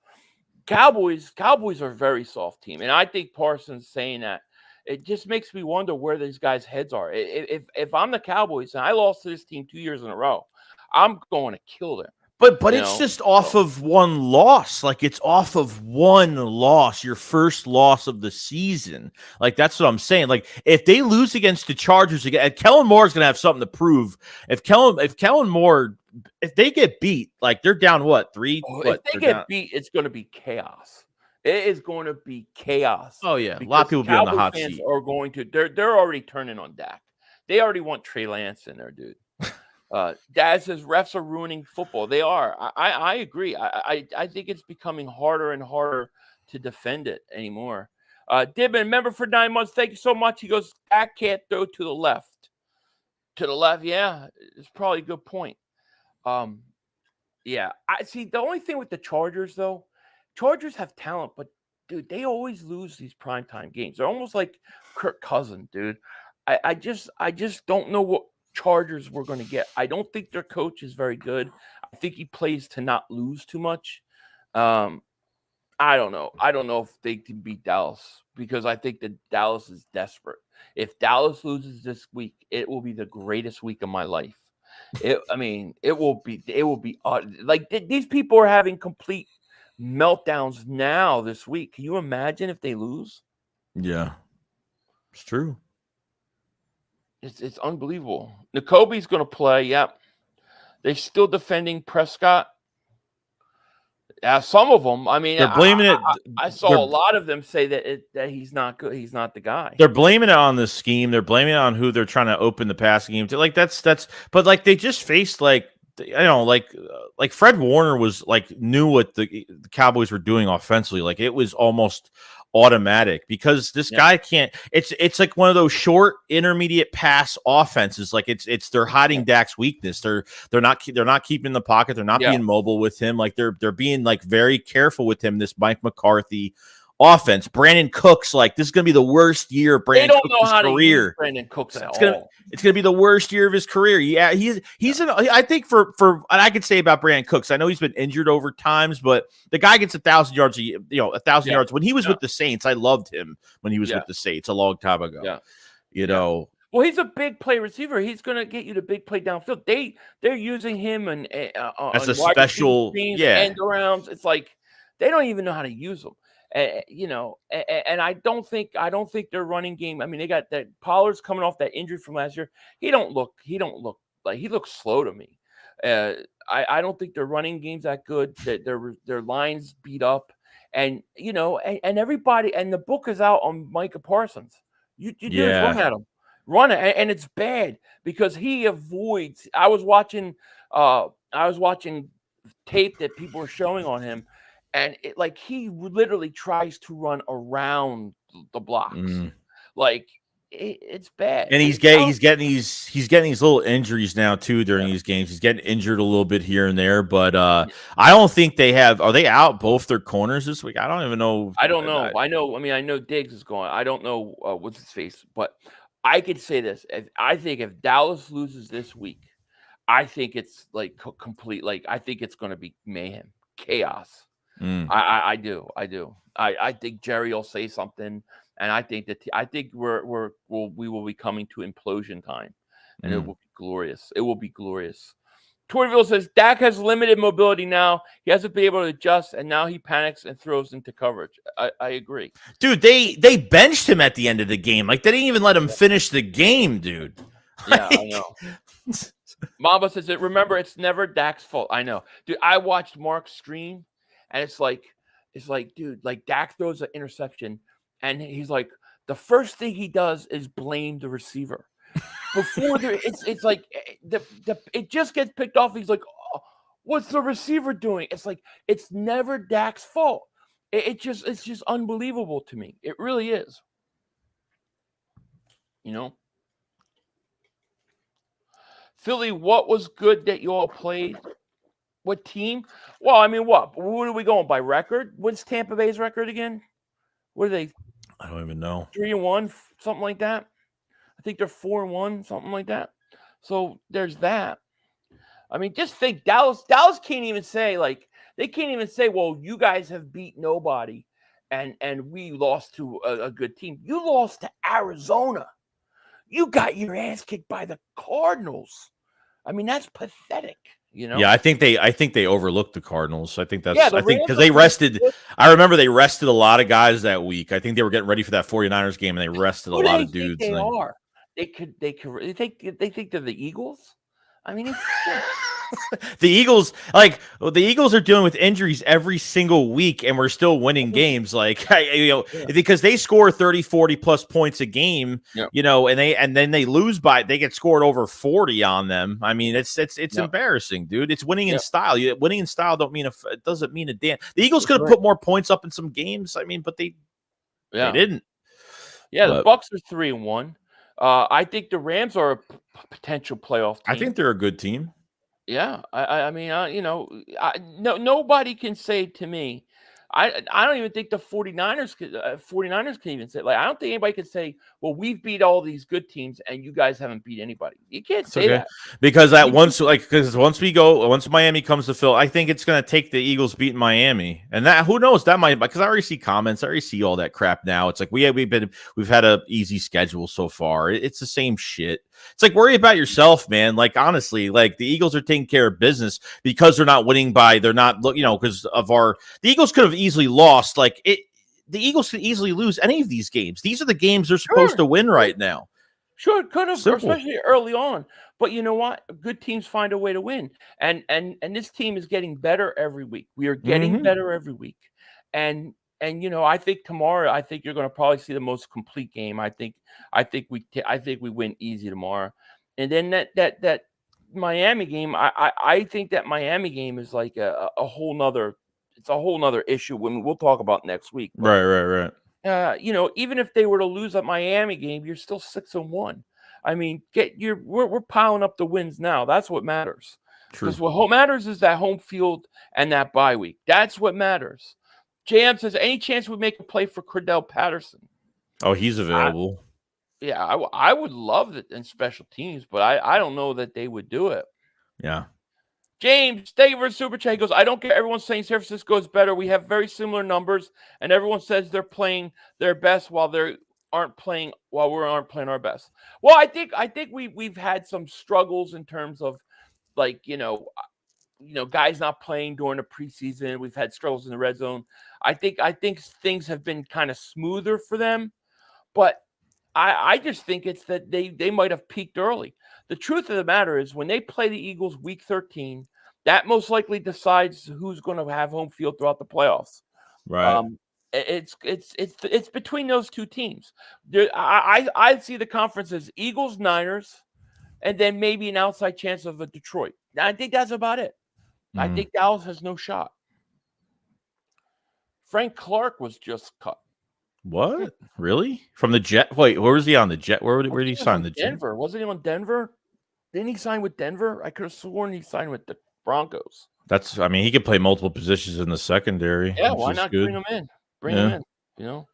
Cowboys are a very soft team, and I think Parsons saying that it just makes me wonder where these guys' heads are. If I'm the Cowboys and I lost to this team 2 years in a row, I'm going to kill them. But it's just off of one loss. Like it's off of one loss, your first loss of the season. Like that's what I'm saying. Like if they lose against the Chargers again, Kellen Moore is going to have something to prove. If Kellen Moore, if they get beat, like they're down 3? If they get beat, it's going to be chaos. It is going to be chaos. Oh yeah, a lot of people will be on the hot seat. Are going to. They're already turning on Dak. They already want Trey Lance in there, dude. Dad says refs are ruining football. They are. I agree. I think it's becoming harder and harder to defend it anymore. Dibben, member for 9 months. Thank you so much. He goes, Dak can't throw to the left. To the left, yeah. It's probably a good point. Yeah. I see the only thing with the Chargers, though, Chargers have talent, but dude, they always lose these primetime games. They're almost like Kirk Cousins, dude. I just don't know what Chargers we're going to get. I don't think their coach is very good. I think he plays to not lose too much. I don't know. I don't know if they can beat Dallas because I think that Dallas is desperate. If Dallas loses this week, it will be the greatest week of my life. It will be like these people are having complete meltdowns now this week. Can you imagine if they lose? Yeah, it's true. It's unbelievable. N'Kobe's going to play. Yep. They're still defending Prescott. Some of them. I mean, they're blaming it. I saw a lot of them say that he's not good. He's not the guy. They're blaming it on the scheme. They're blaming it on who they're trying to open the passing game to. Like that's. But like they just faced like Fred Warner was knew what the Cowboys were doing offensively. Like it was almost automatic because this guy can't. It's like one of those short intermediate pass offenses. Like they're hiding Dak's weakness. They're not keeping the pocket. They're not being mobile with him. Like they're being like very careful with him. This Mike McCarthy offense. Brandon Cooks, like this is going to be the worst year of They Brandon don't know Cooks' how to career. use Brandon Cooks at It's all. It's going to be the worst year of his career. Yeah, I think for and I could say about Brandon Cooks, I know he's been injured over times, but the guy gets 1,000 yards, 1,000 yards. When he was with the Saints, I loved him when he was with the Saints a long time ago. Yeah. You know. Well, he's a big play receiver. He's going to get you the big play downfield. They're using him and as a special end arounds. It's like they don't even know how to use them. And I don't think their running game. I mean, they got that Pollard's coming off that injury from last year. He looks slow to me. I don't think their running game's that good. That their lines beat up, and everybody, and the book is out on Micah Parsons. You just run at him. Run it, and it's bad because he avoids. I was watching tape that people were showing on him, and he literally tries to run around the blocks. It's bad. And he's getting these little injuries now too during these games. He's getting injured a little bit here and there, but I don't think they have. Are they out both their corners this week? I don't even know. I don't know. I know Diggs is going. I don't know what's his face, but I could say this. I think if Dallas loses this week, I think it's complete. I think it's going to be mayhem, chaos. I do. I think Jerry will say something, and I think we will be coming to implosion time, and it will be glorious. It will be glorious. Torville says Dak has limited mobility now. He hasn't been able to adjust, and now he panics and throws into coverage. I agree. Dude, they benched him at the end of the game. They didn't even let him finish the game, dude. Yeah, I know. Mamba says it. Remember, it's never Dak's fault. I know. Dude, I watched Mark's stream, and it's like, dude, Dak throws an interception, and he's like, the first thing he does is blame the receiver. Before it's like it just gets picked off. He's like, oh, what's the receiver doing? It's like it's never Dak's fault. It's just unbelievable to me. It really is. Philly, what was good that you all played? What team? Well, I mean, what are we going by record? What's Tampa Bay's record again? What are they? I don't even know. 3-1, something like that. I think they're 4-1, something like that. So there's that. I mean, just think Dallas can't even say well, you guys have beat nobody and we lost to a good team. You lost to Arizona. You got your ass kicked by the Cardinals. I mean, that's pathetic. Yeah, I think they overlooked the Cardinals. I think that's because they rested. I remember they rested a lot of guys that week. I think they were getting ready for that 49ers game, and they rested a lot of dudes. They are. They think they're the Eagles. I mean, the Eagles are dealing with injuries every single week, and we're still winning games. Because they score 30, 40 plus points a game, and then they lose they get scored over 40 on them. I mean, it's embarrassing, dude. It's winning in style. Winning in style it doesn't mean a damn. The Eagles could have put more points up in some games. I mean, but they didn't. Yeah, the Bucks are 3-1. I think the Rams are a potential playoff team. I think they're a good team. Yeah, I mean, nobody can say to me. I don't even think the 49ers can even say. I don't think anybody can say, well, we've beat all these good teams and you guys haven't beat anybody. You can't say that. Because once Miami comes to Phil, I think it's going to take the Eagles beating Miami. And that, who knows, that might, because I already see comments. I already see all that crap now. It's like we've had a easy schedule so far. It's the same shit. It's like, worry about yourself, man. Honestly, the Eagles are taking care of business because they're not winning because the Eagles could have easily lost. The Eagles could easily lose any of these games. These are the games they're supposed to win right now. Sure, could have, especially early on. But you know what? Good teams find a way to win. And this team is getting better every week. We are getting better every week. And I think tomorrow, I think you're going to probably see the most complete game. I think we win easy tomorrow. And then that Miami game, I think that Miami game is like a whole nother. It's a whole nother issue when we'll talk about next week. But, right. Even if they were to lose that Miami game, you're still 6-1. I mean, we're piling up the wins now. That's what matters. Because what matters is that home field and that bye week. That's what matters. JM says, any chance we make a play for Cordell Patterson? Oh, he's available. I would love it in special teams, but I don't know that they would do it. Yeah. James, thank you for the super chat. He goes, I don't care. Everyone's saying San Francisco is better. We have very similar numbers, and everyone says they're playing their best while we aren't playing our best. Well, I think we've had some struggles in terms of like, guys not playing during the preseason. We've had struggles in the red zone. I think things have been kind of smoother for them, but I just think it's that they might have peaked early. The truth of the matter is when they play the Eagles week 13, that most likely decides who's going to have home field throughout the playoffs. Right. It's between those two teams. I see the conference as Eagles, Niners, and then maybe an outside chance of a Detroit. I think that's about it. I think Dallas has no shot. Frank Clark was just cut. What? Really? From the Jet? Wait, where was he on the Jet? Where did he sign the Jet? Denver. Wasn't he on Denver? Didn't he sign with Denver? I could have sworn he signed with the Broncos. He could play multiple positions in the secondary. Yeah, why not bring him in? Bring him in,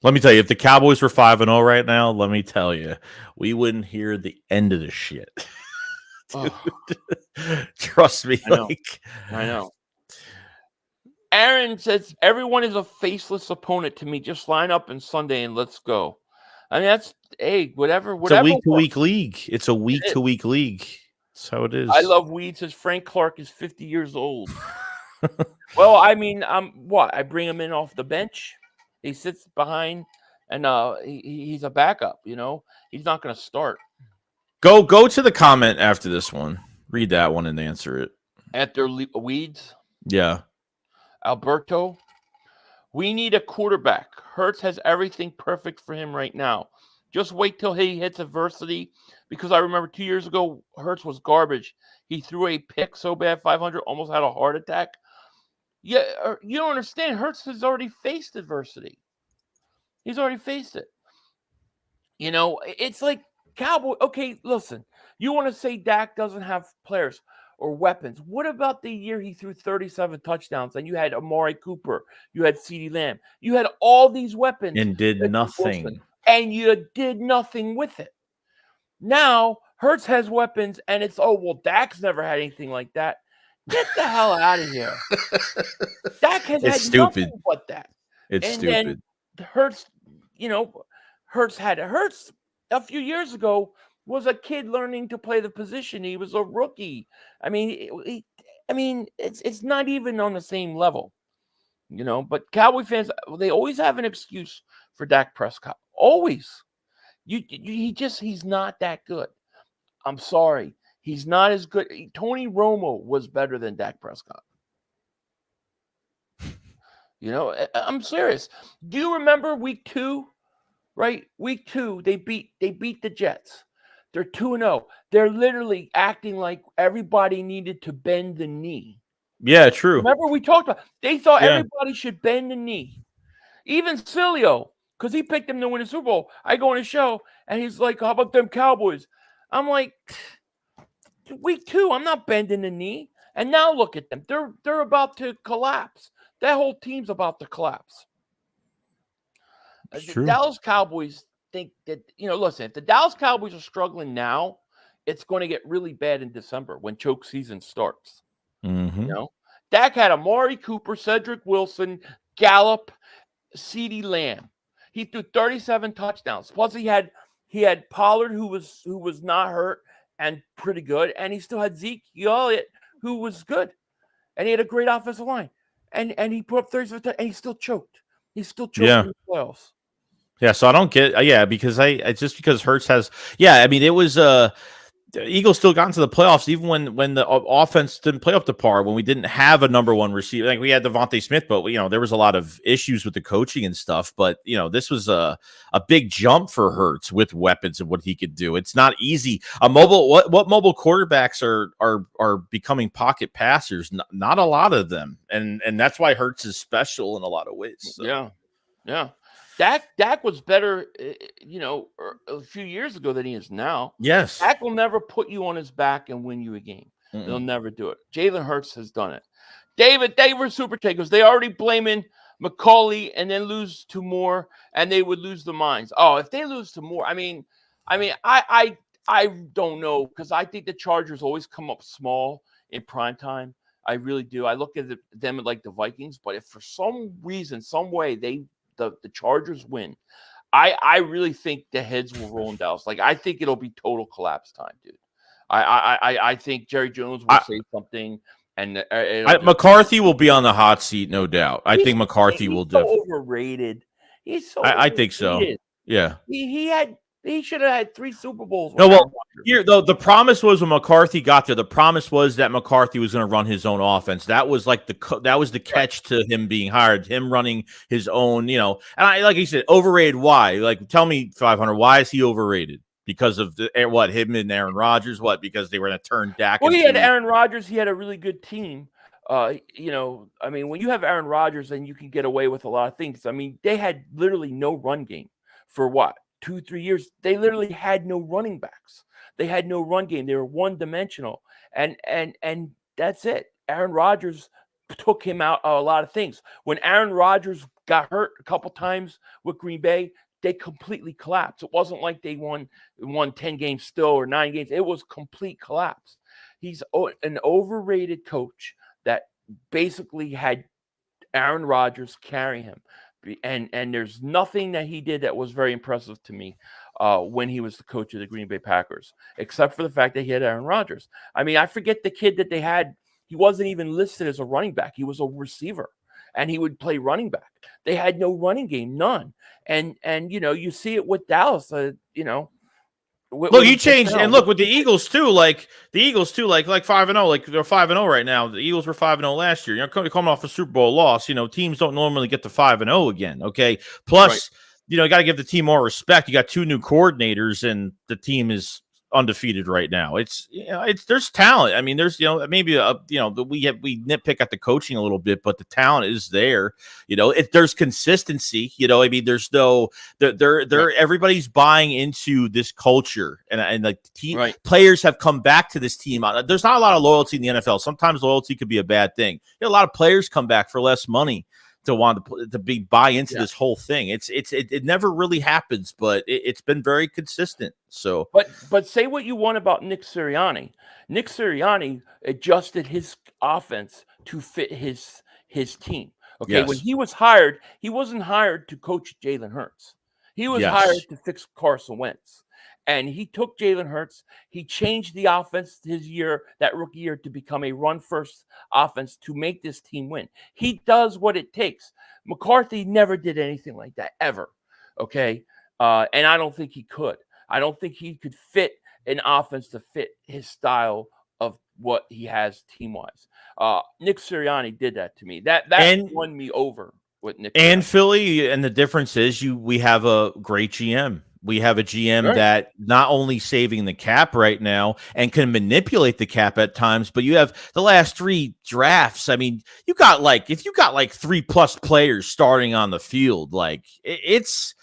Let me tell you, if the Cowboys were 5-0 right now, let me tell you, we wouldn't hear the end of the shit. Trust me. I know. Aaron says, everyone is a faceless opponent to me. Just line up on Sunday and let's go. I mean, that's, whatever. It's a week-to-week league. It's a week-to-week league. That's how it is. I love Weed says, Frank Clark is 50 years old. Well, I mean, I bring him in off the bench. He sits behind, and he's a backup, He's not going to start. Go to the comment after this one. Read that one and answer it. After Weeds? Yeah. Alberto, we need a quarterback. Hurts has everything perfect for him right now. Just wait till he hits adversity, because I remember 2 years ago, Hurts was garbage. He threw a pick so bad, 500, almost had a heart attack. Yeah, you don't understand. Hurts has already faced adversity. He's already faced it. It's like Cowboy. Okay, listen. You want to say Dak doesn't have players or weapons. What about the year he threw 37 touchdowns and you had Amari Cooper, you had CeeDee Lamb, you had all these weapons and did nothing, and you did nothing with it. Now Hurts has weapons, and it's Dak's never had anything like that. Get the hell out of here. Dak has had stupid. Nothing but that. It's stupid. Then Hurts, Hurts a few years ago was a kid learning to play the position. He was a rookie. I mean, it's not even on the same level, But Cowboy fans, they always have an excuse for Dak Prescott. Always. He's not that good. I'm sorry. He's not as good. Tony Romo was better than Dak Prescott. I'm serious. Do you remember week 2? Right? Week 2, they beat the Jets. They're 2-0. They're literally acting like everybody needed to bend the knee. Yeah, true. Remember we talked about they thought everybody should bend the knee. Even Cilio, because he picked them to win the Super Bowl. I go on his show and he's like, how about them Cowboys? I'm like, week 2, I'm not bending the knee. And now look at them. They're about to collapse. That whole team's about to collapse. The Dallas Cowboys think that, listen, if the Dallas Cowboys are struggling now, it's going to get really bad in December when choke season starts. Mm-hmm. Dak had Amari Cooper, Cedric Wilson, Gallup, CeeDee Lamb. He threw 37 touchdowns. Plus he had Pollard who was not hurt and pretty good, and he still had Zeke Elliott who was good, and he had a great offensive line, and he put up 37 and he still choked. He still choked in the playoffs. Yeah, so I don't get because just because Hurts has it was the Eagles still got into the playoffs even when the offense didn't play up to par, when we didn't have a number one receiver. Like we had Devontae Smith, but there was a lot of issues with the coaching and stuff. But this was a big jump for Hurts with weapons and what he could do. It's not easy. A mobile what mobile quarterbacks are becoming pocket passers? Not a lot of them, and that's why Hurts is special in a lot of ways. So. Yeah. Dak was better, a few years ago than he is now. Yes. Dak will never put you on his back and win you a game. They'll never do it. Jalen Hurts has done it. David, they were super takers. They already blaming McCauley and then lose to Moore, and they would lose the minds. Oh, if they lose to Moore, I don't know, because I think the Chargers always come up small in prime time. I really do. I look at them like the Vikings, but if for some reason, some way, the Chargers win, I really think the heads will roll in Dallas. Like, I think it'll be total collapse time, dude. I think Jerry Jones will say something, and McCarthy will be on the hot seat, no doubt. I think McCarthy will definitely. Overrated. He's so. I think so. Yeah. He should have had 3 Super Bowls. No, well, here though, the promise was when McCarthy got there. The promise was that McCarthy was going to run his own offense. That was like the catch to him being hired. Him running his own, And like he said, overrated. Why? Like, tell me, 500. Why is he overrated? Because of him and Aaron Rodgers? What? Because they were going to turn Dak. Well, he had Aaron Rodgers. He had a really good team. When you have Aaron Rodgers, then you can get away with a lot of things. I mean, they had literally no run game for what? 2-3 years. They literally had no running backs. They had no run game. They were one-dimensional, and that's it. Aaron Rodgers took him out of a lot of things. When Aaron Rodgers got hurt a couple times with Green Bay, they completely collapsed. It wasn't like they won 10 games still or 9 games. It was complete collapse. He's an overrated coach that basically had Aaron Rodgers carry him. And there's nothing that he did that was very impressive to me when he was the coach of the Green Bay Packers, except for the fact that he had Aaron Rodgers. I mean, I forget the kid that they had. He wasn't even listed as a running back. He was a receiver, and he would play running back. They had no running game, none. And you see it with Dallas. Look, he changed, and look with the Eagles too. Like 5-0, like they're 5-0 right now. The Eagles were 5-0 last year. Coming off a Super Bowl loss. Teams don't normally get to 5-0 again. Okay, plus you got to give the team more respect. You got 2 new coordinators, and the team is undefeated right now. There's talent. I mean, there's maybe we nitpick at the coaching a little bit, but the talent is there. There's consistency. I mean, there's no everybody's buying into this culture, and the team players have come back to this team. There's not a lot of loyalty in the NFL. Sometimes loyalty could be a bad thing. A lot of players come back for less money to want to buy into this whole thing. It never really happens, but it's been very consistent. So, but say what you want about Nick Sirianni. Nick Sirianni adjusted his offense to fit his team. Okay, when he was hired, he wasn't hired to coach Jalen Hurts. He was hired to fix Carson Wentz. And he took Jalen Hurts. He changed the offense that rookie year, to become a run-first offense to make this team win. He does what it takes. McCarthy never did anything like that, ever. Okay? And I don't think he could. I don't think he could fit an offense to fit his style of what he has team-wise. Nick Sirianni did that to me. That won me over with Nick and Sirianni. Philly. And the difference is we have a great GM. We have a GM that not only saving the cap right now and can manipulate the cap at times, but you have the last 3 drafts. I mean, if you got 3+ players starting on the field, like it's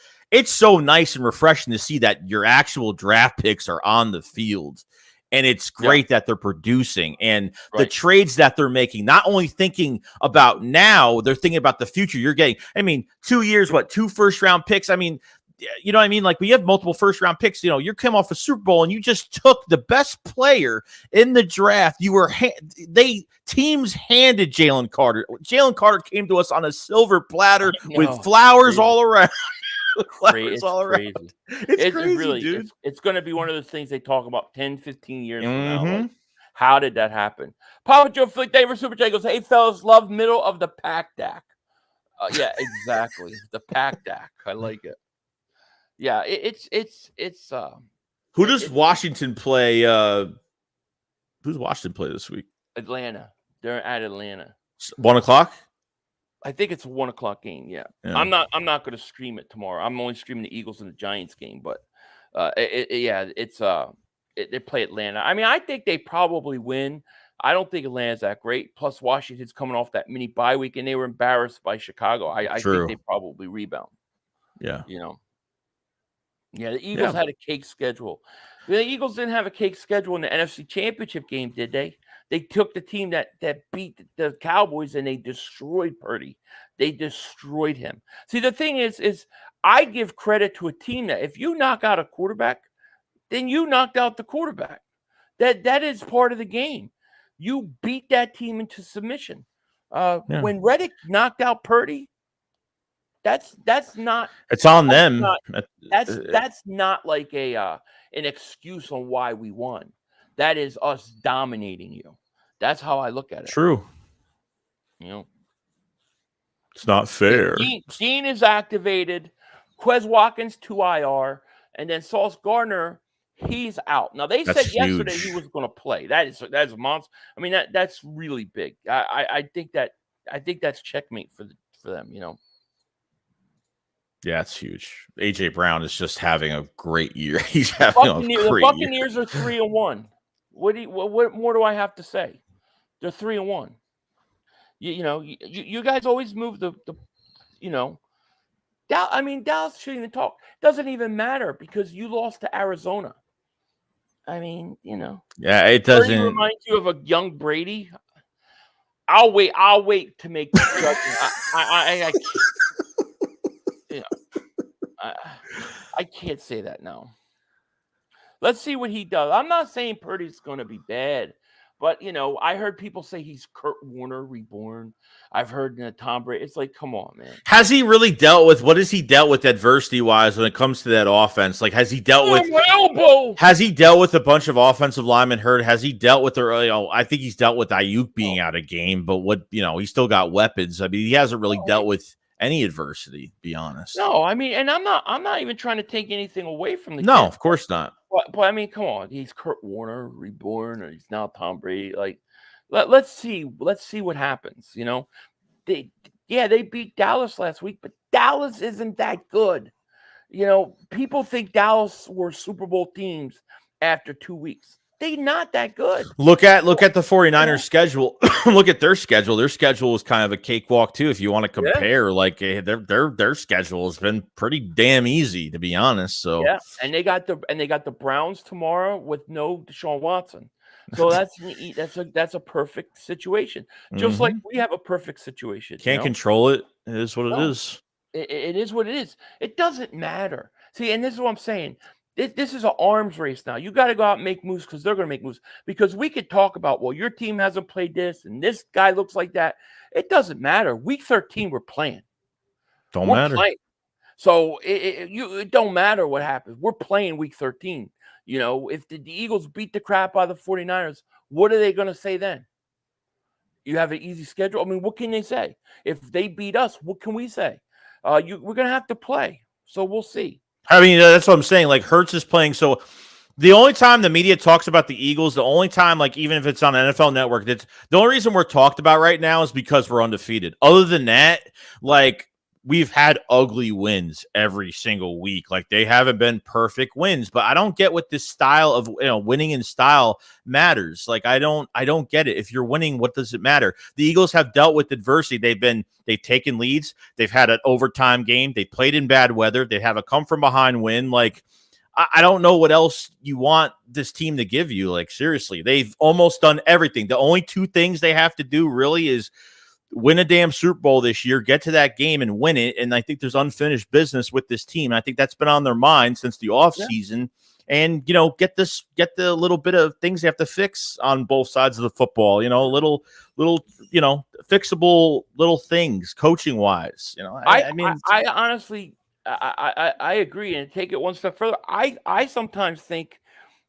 so nice and refreshing to see that your actual draft picks are on the field. And it's great that they're producing, and the trades that they're making, not only thinking about now, they're thinking about the future. You're getting, 2 years, 2 first-round picks. I mean, you know what I mean? Like, we have multiple first-round picks. You came off a Super Bowl, and you just took the best player in the draft. Teams handed Jalen Carter. Jalen Carter came to us on a silver platter with flowers all around. It's crazy. It's crazy, really, dude. It's going to be one of those things they talk about 10, 15 years from now. Like, how did that happen? Papa Joe Flick David Super J goes, "Hey, fellas, love middle of the pack Dak." Yeah, exactly. The pack Dak. I like it. Yeah, it's who does Washington play? Who's Washington play this week? Atlanta. They're at Atlanta. 1:00. I think it's a 1:00 game. Yeah. I'm not going to stream it tomorrow. I'm only streaming the Eagles and the Giants game, but they play Atlanta. I mean, I think they probably win. I don't think Atlanta's that great. Plus, Washington's coming off that mini bye week, and they were embarrassed by Chicago. I think they probably rebound. Yeah. Yeah, the Eagles had a cake schedule. The Eagles didn't have a cake schedule in the NFC Championship game, did they? They took the team that beat the Cowboys and they destroyed Purdy. They destroyed him. See, the thing is I give credit to a team that if you knock out a quarterback, then you knocked out the quarterback. That is part of the game. You beat that team into submission. When Reddick knocked out Purdy, that's not. It's on them. That's not like an excuse on why we won. That is us dominating you. That's how I look at it. True. It's not fair. Dean is activated. Quez Watkins to IR, and then Sauce Gardner, he's out. Now they said yesterday he was going to play. That's a monster. I mean that's really big. I think that's checkmate for them. Yeah, it's huge. AJ Brown is just having a great year. He's having a great year. The Buccaneers are 3-1. What more do I have to say? They're 3-1. You guys always move the. Dallas shouldn't even talk. Doesn't even matter because you lost to Arizona. I mean, Yeah, it doesn't remind you of a young Brady. I'll wait to make the judgment. I can't say that now. Let's see what he does. I'm not saying Purdy's going to be bad, but I heard people say he's Kurt Warner reborn. I've heard Tom Brady. It's like, come on, man. Has he really dealt with adversity wise when it comes to that offense? Like, has he dealt with elbow? Has he dealt with a bunch of offensive linemen hurt? Has he dealt with I think he's dealt with Ayuk being out of game, but he still got weapons. I mean, he hasn't really dealt with any adversity, to be honest. No, I mean, and I'm not even trying to take anything away from the No, kid. of course not. But I mean, come on, he's Kurt Warner reborn, or he's now Tom Brady. Like, let's see what happens. They beat Dallas last week, but Dallas isn't that good. People think Dallas were Super Bowl teams after 2 weeks. They're not that good. Look at the 49ers schedule. Look at their schedule. Their schedule is kind of a cakewalk too. If you want to compare, like their schedule has been pretty damn easy, to be honest. So and they got the Browns tomorrow with no Deshaun Watson. So that's a perfect situation. Just like we have a perfect situation. Can't control it. It is what it is. It is what it is. It doesn't matter. See, and this is what I'm saying. This is an arms race now. You got to go out and make moves because they're going to make moves. Because we could talk about, well, your team hasn't played this and this guy looks like that. It doesn't matter. Week 13, we're playing. Don't matter. Playing. So it don't matter what happens. We're playing week 13. If the Eagles beat the crap out of the 49ers, what are they going to say then? You have an easy schedule. I mean, what can they say? If they beat us, what can we say? We're going to have to play. So we'll see. I mean, that's what I'm saying. Like, Hurts is playing. So the only time the media talks about the Eagles, the only time, like, even if it's on NFL Network, the only reason we're talked about right now is because we're undefeated. Other than that, like, we've had ugly wins every single week. Like, they haven't been perfect wins, but I don't get what this style of winning in style matters. Like, I don't get it. If you're winning, what does it matter? The Eagles have dealt with adversity. They've taken leads. They've had an overtime game. They played in bad weather. They have a come from behind win. Like, I don't know what else you want this team to give you. Like, seriously, they've almost done everything. The only two things they have to do really is win a damn Super Bowl this year, get to that game and win it. And I think there's unfinished business with this team. I think that's been on their mind since the offseason. And, get the little bit of things they have to fix on both sides of the football, little, fixable little things coaching wise. I mean, I honestly, I agree, and take it one step further. I sometimes think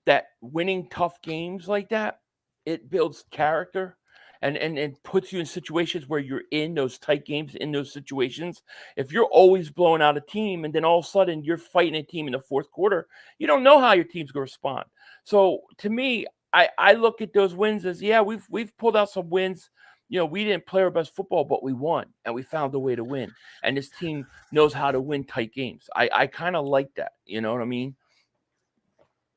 that winning tough games like that, it builds character. And puts you in situations where you're in those tight games, in those situations. If you're always blowing out a team and then all of a sudden you're fighting a team in the fourth quarter, you don't know how your team's going to respond. So to me, I look at those wins as, we've pulled out some wins. We didn't play our best football, but we won and we found a way to win. And this team knows how to win tight games. I kind of like that. You know what I mean?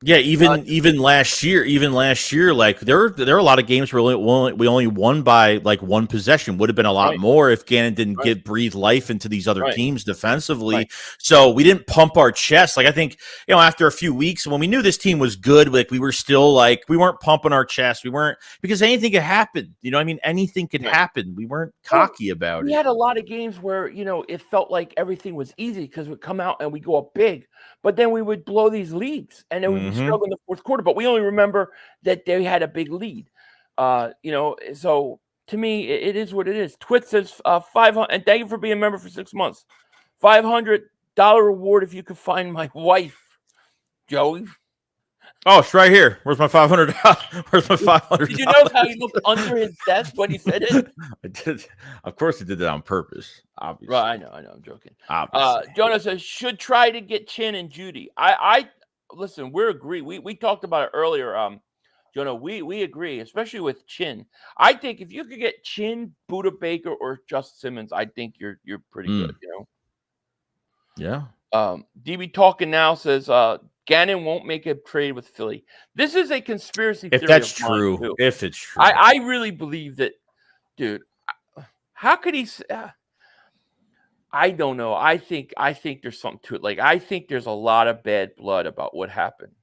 Yeah, even last year, like there are a lot of games where we only won by like one possession. Would have been a lot more if Gannon didn't breathe life into these other teams defensively. Right. So we didn't pump our chest. Like I think after a few weeks when we knew this team was good, like we were still like we weren't pumping our chest. We weren't because anything could happen. You know, what I mean, anything could happen. We weren't cocky about it. We had a lot of games where it felt like everything was easy because we'd come out and we go up big, but then we would blow these leads and then we would struggle in the fourth quarter. But we only remember that they had a big lead. So to me, it is what it is. Twit says 500, and thank you for being a member for 6 months. $500 reward if you could find my wife, Joey. Oh, it's right here. Where's my $500? Where's my $500? Did you notice how he looked under his desk when he said it? I did. Of course, he did that on purpose. Obviously, right? I know. I'm joking. Obviously. Jonah says should try to get Chinn and Judy. I listen. We agree. We talked about it earlier. Jonah, we agree, especially with Chinn. I think if you could get Chinn, Buda Baker, or Just Simmons, I think you're pretty good. Yeah. DB Talking Now says Gannon won't make a trade with Philly. This is a conspiracy theory. If that's true, if it's true. I really believe that, dude. How could he I don't know. I think there's something to it. Like, I think there's a lot of bad blood about what happened.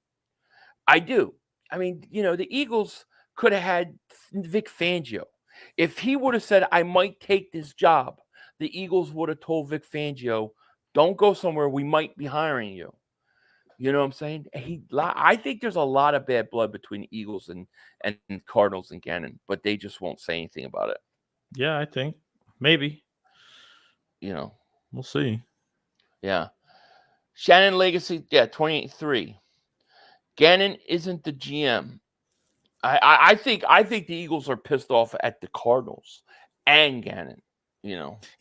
I do. I mean, the Eagles could have had Vic Fangio. If he would have said, I might take this job, the Eagles would have told Vic Fangio, don't go somewhere. We might be hiring you. You know what I'm saying? I think there's a lot of bad blood between Eagles and Cardinals and Gannon, but they just won't say anything about it. Yeah, I think maybe. We'll see. Yeah. Shannon Legacy, 28-3. Gannon isn't the GM. I think the Eagles are pissed off at the Cardinals and Gannon.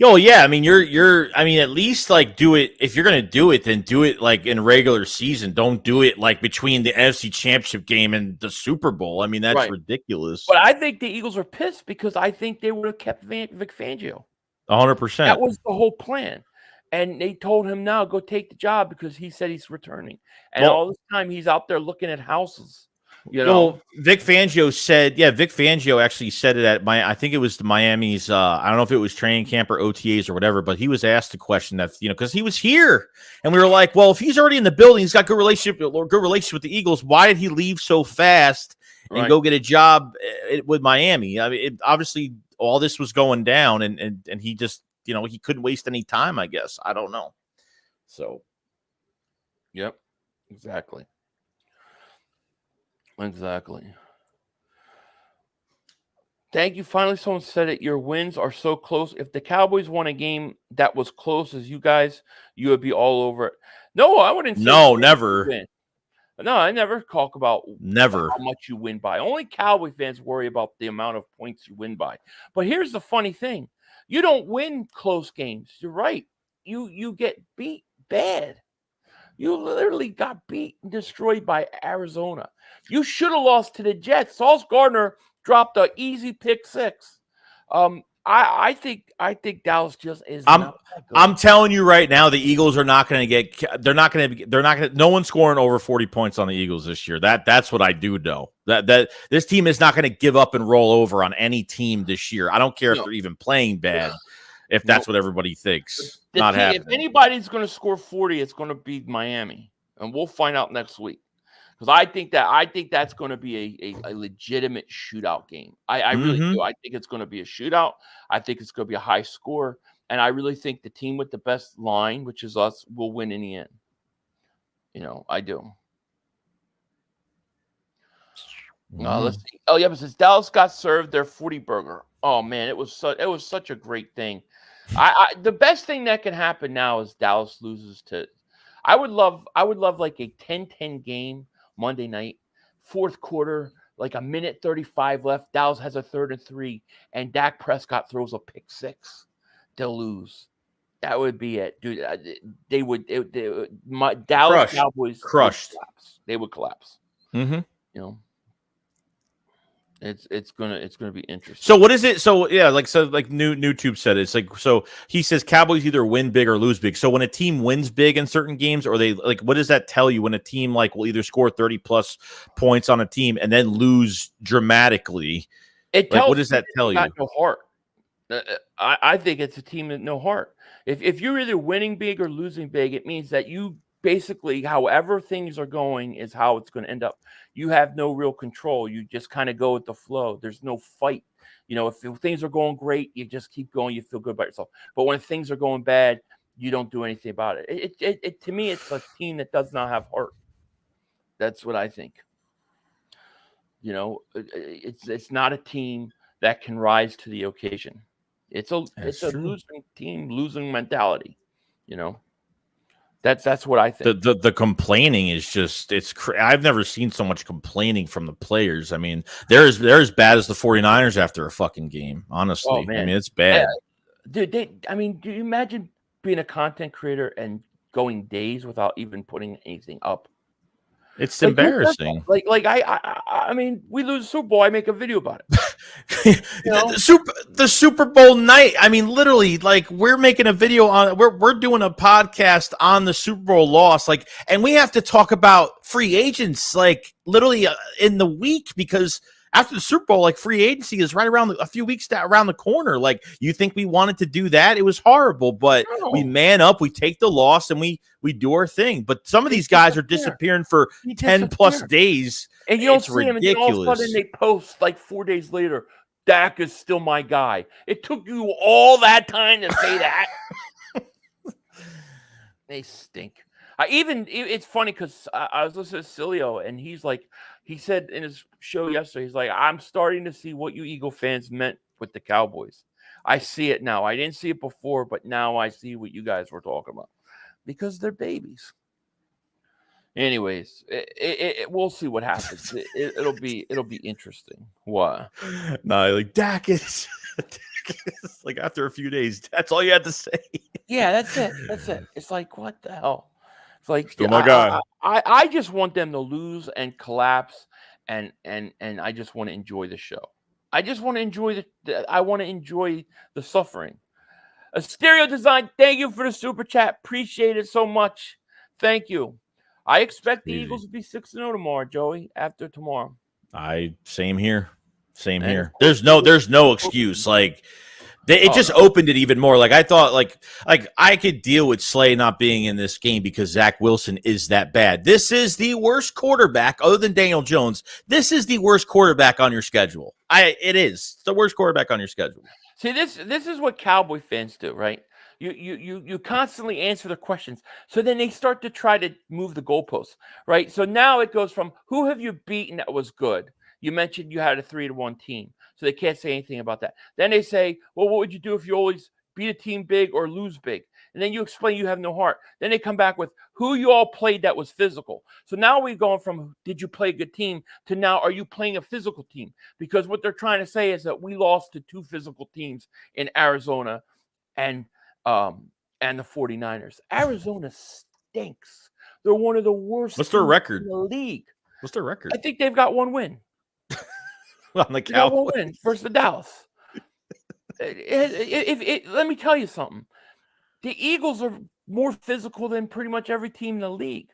Oh yeah, I mean at least like do it if you're gonna do it, then do it like in regular season. Don't do it like between the NFC Championship game and the Super Bowl. I mean that's ridiculous. But I think the Eagles are pissed because I think they would have kept Vic Fangio. 100%. That was the whole plan, and they told him now go take the job because he said he's returning, and all this time he's out there looking at houses. Vic Fangio said, Vic Fangio actually said it at I think it was the Miami's, I don't know if it was training camp or OTAs or whatever, but he was asked the question that, because he was here and we were like, well, if he's already in the building, he's got good relationship with the Eagles. Why did he leave so fast and go get a job with Miami? I mean, obviously all this was going down and he just, he couldn't waste any time, I guess. I don't know. So. Yep, exactly. Exactly. Thank you. Finally, someone said it. Your wins are so close. If the Cowboys won a game that was close as you guys, you would be all over it. No, I wouldn't say no, never. Win. No, I never talk about how much you win by. Only Cowboy fans worry about the amount of points you win by. But here's the funny thing. You don't win close games. You're right. You get beat bad. You literally got beat and destroyed by Arizona. You should have lost to the Jets. Sauce Gardner dropped an easy pick six. I think Dallas just is. I'm telling you right now, the Eagles are not going to get. They're not going to. No one's scoring over 40 points on the Eagles this year. That's what I do know. That this team is not going to give up and roll over on any team this year. I don't care if they're even playing bad. If that's what everybody thinks, not happening. If anybody's going to score 40, it's going to be Miami, and we'll find out next week. Because I think that's going to be a legitimate shootout game. I really do. I think it's going to be a shootout. I think it's going to be a high score, and I really think the team with the best line, which is us, will win in the end. I do. Let's see. Oh yeah, but since Dallas got served their 40 burger. Oh man, it was such a great thing. The best thing that can happen now is Dallas loses to. I would love like a 10-10 game Monday night, fourth quarter, like a minute 35 left. Dallas has a 3rd and 3, and Dak Prescott throws a pick six. They'll lose. That would be it, dude. They would. Dallas Cowboys crushed. They would collapse. Mm-hmm. It's gonna be interesting. So what is it? So yeah, like new tube said, it's like, so he says Cowboys either win big or lose big. So when a team wins big in certain games, or they like, what does that tell you when a team like will either score 30 plus points on a team and then lose dramatically? It Like, tells what does that tell you? got no heart. I think it's a team with no heart. If you're either winning big or losing big, it means that you basically, however things are going, is how it's going to end up. You have no real control. You just kind of go with the flow. There's no fight. You know, if things are going great, you just keep going. You feel good about yourself. But when things are going bad, you don't do anything about it. It to me, it's a team that does not have heart. That's what I think. You know, it's not a team that can rise to the occasion. It's a losing team, losing mentality. You know, that's what I think. The complaining is just, I've never seen so much complaining from the players. I mean, they're as bad as the 49ers after a fucking game. Honestly, Oh, man. I mean, it's bad. Dude, do you imagine being a content creator and going days without even putting anything up? It's embarrassing. I mean, we lose the Super Bowl, I make a video about it. You know? the Super Bowl night. I mean, literally, like, we're making a video on, we're doing a podcast on the Super Bowl loss, like, and we have to talk about free agents, like, literally in the week, because after the Super Bowl, like, free agency is right around a few weeks around the corner. Like, you think we wanted to do that? It was horrible, but we man up, we take the loss, and we do our thing. But some of these guys are disappearing for 10 plus days. And you don't it's see ridiculous. him, and all of a sudden they post like 4 days later, Dak is still my guy. It took you all that time to say that. They stink. It's funny because I was listening to Cilio, and he said in his show yesterday, he's like, I'm starting to see what you Eagle fans meant with the Cowboys. I see it now. I didn't see it before, but now I see what you guys were talking about, because they're babies. Anyways, we'll see what happens. It'll be interesting. What? No, like Dak is like, after a few days, that's all you had to say. Yeah, that's it. It's like, what the hell? It's like, oh my God. I just want them to lose and collapse, and I just want to enjoy the show. I just want to enjoy the suffering. A Stereo Design, thank you for the super chat. Appreciate it so much. Thank you. I expect the Eagles to be 6-0 tomorrow, Joey, after tomorrow. Same here. There's no excuse. Like, it just opened it even more. Like, I thought, like I could deal with Slay not being in this game because Zach Wilson is that bad. This is the worst quarterback, other than Daniel Jones. This is the worst quarterback on your schedule. It is. It's the worst quarterback on your schedule. See, this is what Cowboy fans do, right? You constantly answer the questions. So then they start to try to move the goalposts, right? So now it goes from, who have you beaten that was good? You mentioned you had a 3-1 team, so they can't say anything about that. Then they say, well, what would you do if you always beat a team big or lose big? And then you explain you have no heart. Then they come back with, who you all played that was physical. So now we're going from, did you play a good team, to now, are you playing a physical team? Because what they're trying to say is that we lost to 2 physical teams in Arizona and the 49ers. Arizona stinks. They're one of the worst. What's their record in the league? What's their record? I think they've got 1 win. On the Cowboys. 1 win versus the Dallas. Let me tell you something. The Eagles are more physical than pretty much every team in the league.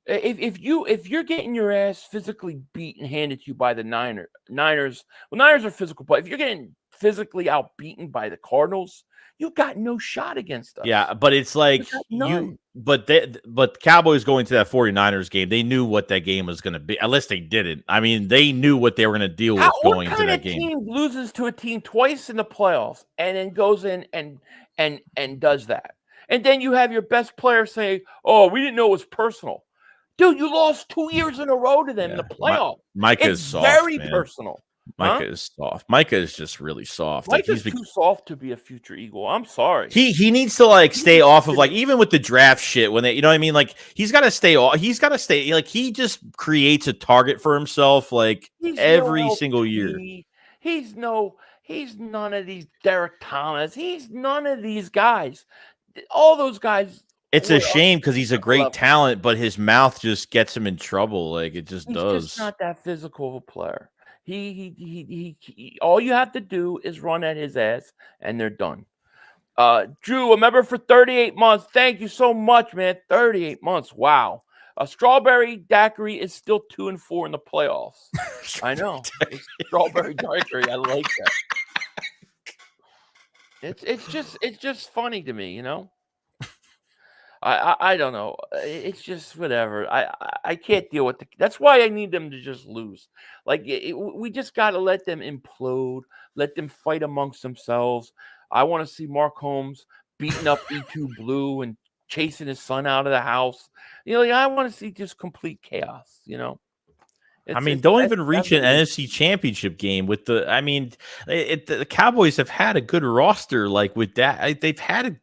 If you're getting your ass physically beat and handed to you by the Niners, well, Niners are physical, but if you're getting physically outbeaten by the Cardinals, you got no shot against us. Yeah, but it's like but Cowboys going to that 49ers game, they knew what that game was going to be. Unless they didn't. I mean, they knew what they were going to deal with going into that game. What team loses to a team twice in the playoffs and then goes in and does that? And then you have your best player say, "Oh, we didn't know it was personal." Dude, you lost 2 years in a row to them in the playoffs. Micah is soft, very man. Personal. Micah is soft. Micah is just really soft. Micah's too soft to be a future Eagle. I'm sorry. He needs to like stay off of, like, even with the draft shit, when they, you know what I mean? Like, he's got to stay off. He's got to stay, like, he just creates a target for himself, like, every single year. He's none of these Derrick Thomas. He's none of these guys. All those guys. It's a shame because he's a great talent, but his mouth just gets him in trouble. Like, it just does. He's just not that physical of a player. All you have to do is run at his ass, and they're done. Drew, a member for 38 months. Thank you so much, man. 38 months. Wow. Strawberry Daiquiri is still 2-4 in the playoffs. I know. It's Strawberry Daiquiri. I like that. It's just funny to me, you know. I don't know. It's just whatever. I can't deal with that's why I need them to just lose. Like we just got to let them implode. Let them fight amongst themselves. I want to see Mark Holmes beating up E2 Blue and chasing his son out of the house. You know, I want to see just complete chaos. You know. Don't even reach an NFC Championship game with the. I mean, the Cowboys have had a good roster. Like with that, they've had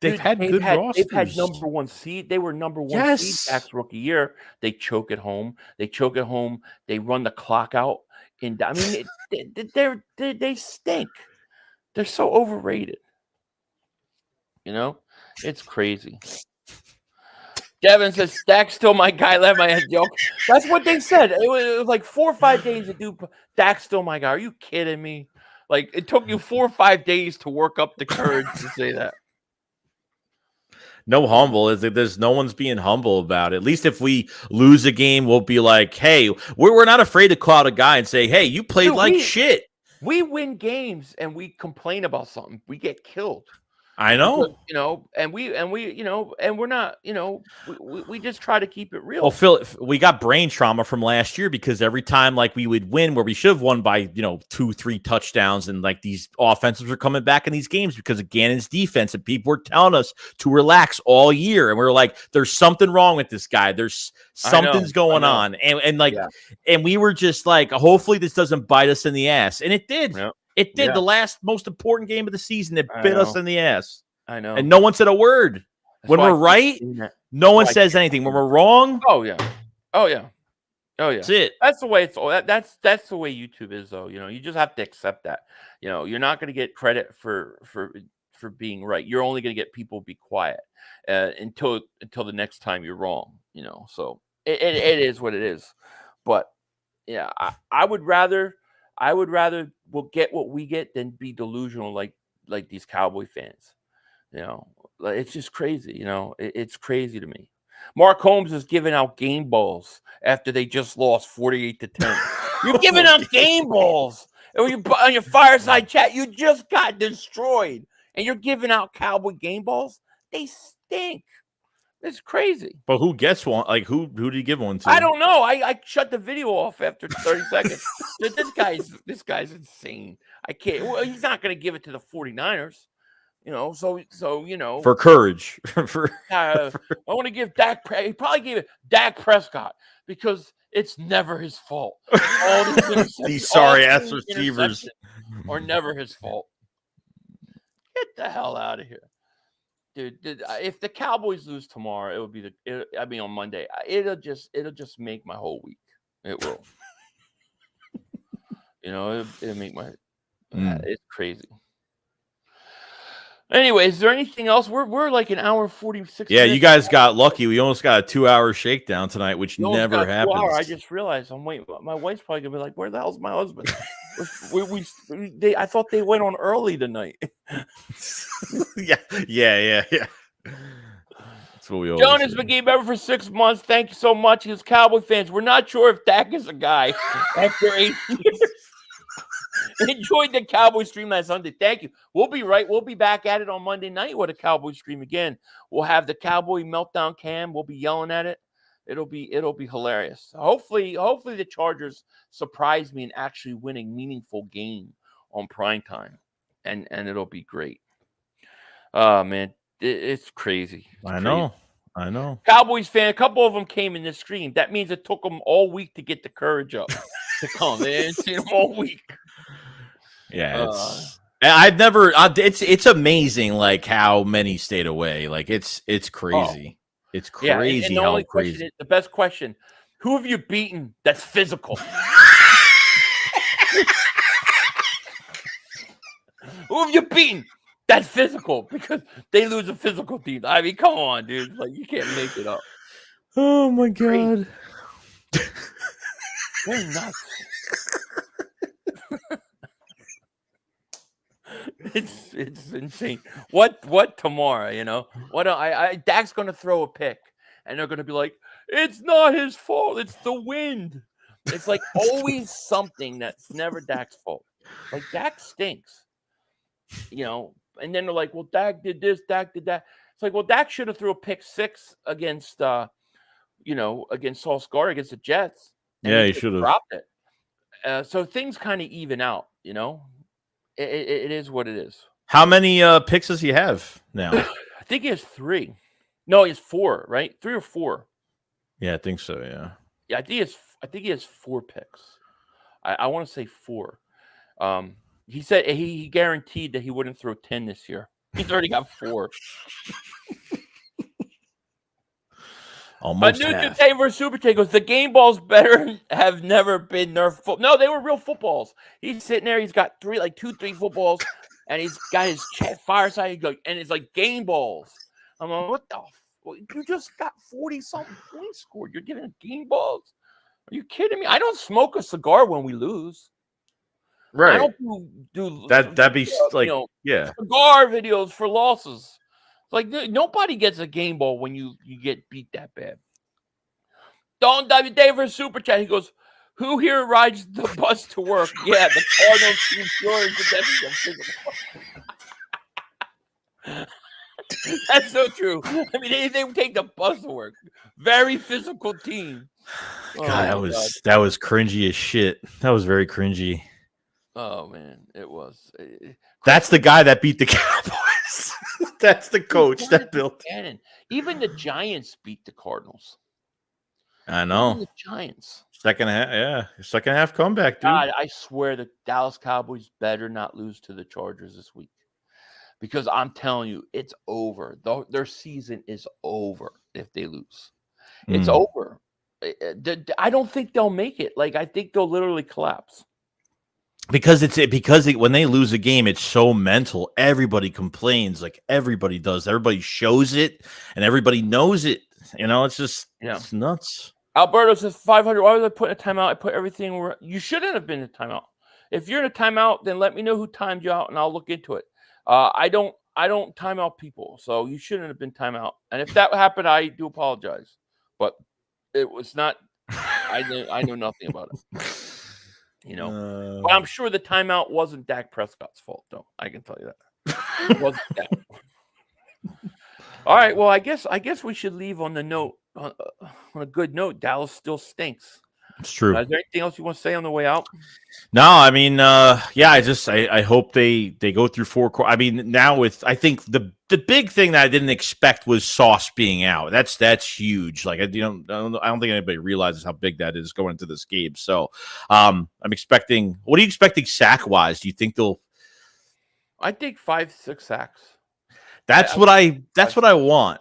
good rosters. They've had number one seed. They were number one seed Dak's rookie year. They choke at home. They run the clock out. And I mean, they stink. They're so overrated. You know, it's crazy. Devin says, Dak's still my guy. Let my head joke. That's what they said. It was like 4 or 5 days to do. Dak's still my guy. Are you kidding me? Like, it took you 4 or 5 days to work up the courage to say that. No humble. There's no one's being humble about it. At least if we lose a game, we'll be like, hey, we're not afraid to call out a guy and say, hey, you played shit. We win games and we complain about something. We get killed. I know. Because, you know, and we, you know, and we're not, you know, we just try to keep it real. Well, Phil, we got brain trauma from last year because every time like we would win where we should have won by, 2-3 touchdowns, and like these offenses were coming back in these games because of Gannon's defense, and people were telling us to relax all year. And we were like, there's something wrong with this guy. There's something's going on. And we were just like, hopefully this doesn't bite us in the ass. And it did. Yeah. It did. The last most important game of the season, it bit us in the ass. I know. And no one said a word. When we're right, no one says anything. When we're wrong, oh yeah. That's it. That's the way that's the way YouTube is, though. You know, you just have to accept that. You know, you're not going to get credit for being right. You're only going to get people be quiet until the next time you're wrong. You know, so it is what it is. But yeah, I would rather we'll get what we get than be delusional like these Cowboy fans. You know, it's just crazy. You know, it's crazy to me. Mark Holmes is giving out game balls after they just lost 48-10. You're giving out game balls. On your fireside chat, you just got destroyed, and you're giving out Cowboy game balls. They stink. It's crazy. But who gets one? Like who did he give one to? I don't know. I shut the video off after 30 seconds. This guy's insane. I can't. Well, he's not going to give it to the 49ers. You know, so you know, for courage. I want to give Dak. He probably gave it Dak Prescott because it's never his fault. All these sorry ass receivers are never his fault. Get the hell out of here, dude. If the Cowboys lose tomorrow, it would be on Monday. It'll just make my whole week. It will. You know, it'll make my. It's crazy. Anyway, is there anything else? We're like an hour 46. Yeah, you guys got lucky. We almost got a 2-hour shakedown tonight, which never happens. I just realized I'm waiting. My wife's probably gonna be like, "Where the hell's my husband?" I thought they went on early tonight. Yeah. That's what we always Jonas McGee, member for 6 months. Thank you so much. He's Cowboy fans. We're not sure if Dak is a guy after 8 years. Enjoyed the Cowboy stream last Sunday. Thank you. We'll be right. We'll be back at it on Monday night with a Cowboy stream again. We'll have the Cowboy meltdown cam. We'll be yelling at it. It'll be hilarious. Hopefully the Chargers surprise me and actually win a meaningful game on primetime, and it'll be great. Oh man, it's crazy. I know. Cowboys fan, a couple of them came in this stream. That means it took them all week to get the courage up to come. They didn't see them all week. Yeah, I've never. It's amazing, like how many stayed away. Like it's crazy. It's crazy. And the only question is, the best question: who have you beaten that's physical? Who have you beaten that's physical? Because they lose a physical team. I mean, come on, dude. Like you can't make it up. Oh my god. They're nuts. It's insane. What tomorrow? Dak's gonna throw a pick, and they're gonna be like, "It's not his fault. It's the wind." It's like always something that's never Dak's fault. Like Dak stinks, And then they're like, "Well, Dak did this, Dak did that." It's like, well, Dak should have threw a pick 6 against against Sauce Gardner against the Jets. Yeah, he should have dropped it. So things kind of even out. It is what it is. How many picks does he have now? I think he has 3. No, he has 4, right? 3 or 4. Yeah, I think so. Yeah. Yeah, I think he has 4 picks. I want to say 4. He said he guaranteed that he wouldn't throw 10 this year. He's already got 4. Almost half. Versus Super J goes, the game balls better have never been Nerf. No, they were real footballs. He's sitting there. He's got 3 footballs, and he's got his fireside, and it's like game balls. I'm like, what the? You just got 40-something points scored. You're giving game balls? Are you kidding me? I don't smoke a cigar when we lose. Right. I don't do that. That'd be cigar videos for losses. Like nobody gets a game ball when you get beat that bad. Don W. Davis super chat. He goes, "Who here rides the bus to work?" Yeah, the Cardinals team sure. That's so true. I mean, they take the bus to work. Very physical team. God, that was cringy as shit. That was very cringy. Oh man, it was. That's the guy that beat the Cowboys. That's the coach that built. Even the Giants beat the Cardinals. I know. Even the Giants. Second half comeback, dude. God, I swear the Dallas Cowboys better not lose to the Chargers this week. Because I'm telling you, it's over. Their season is over if they lose. It's over. I don't think they'll make it. Like, I think they'll literally collapse. Because when they lose a game, it's so mental. Everybody complains, like everybody does. Everybody shows it, and everybody knows it. It's just it's nuts. Alberto says 500. Why was I putting a timeout? I put everything where you shouldn't have been in a timeout. If you're in a timeout, then let me know who timed you out, and I'll look into it. I don't time out people, so you shouldn't have been timeout. And if that happened, I do apologize, but it was not. I know nothing about it. But I'm sure the timeout wasn't Dak Prescott's fault, though. I can tell you that. It wasn't that. All right. Well, I guess we should leave on the note on a good note. Dallas still stinks. It's true. Is there anything else you want to say on the way out? No, I mean, I hope they go through 4 quarters. I mean, now I think the big thing that I didn't expect was Sauce being out. That's huge. Like, I don't think anybody realizes how big that is going into this game. So, I'm expecting. What are you expecting sack wise? Do you think they'll? I think 5-6 sacks. That's what I want.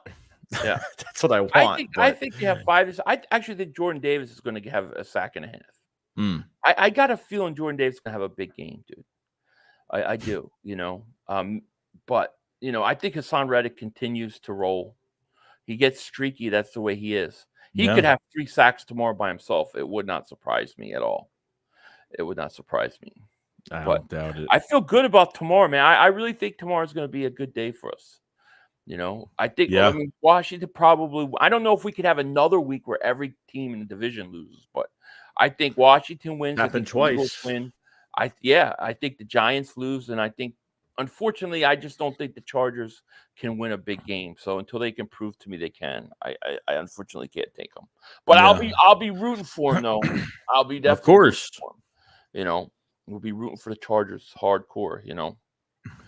Yeah, that's what I want. I think they have 5. I actually think Jordan Davis is going to have a sack and a half. I got a feeling Jordan Davis is going to have a big game, dude. I do, but I think Hassan Reddick continues to roll. He gets streaky. That's the way he is. He could have 3 sacks tomorrow by himself. It would not surprise me at all. It would not surprise me. I don't doubt it. I feel good about tomorrow, man. I really think tomorrow is going to be a good day for us. I think Washington probably. I don't know if we could have another week where every team in the division loses, but I think Washington wins. Happened twice. Win. I think the Giants lose, and I think, unfortunately, I just don't think the Chargers can win a big game. So until they can prove to me they can, I unfortunately can't take them. But I'll be rooting for them though. I'll be definitely, of course, for them. We'll be rooting for the Chargers hardcore.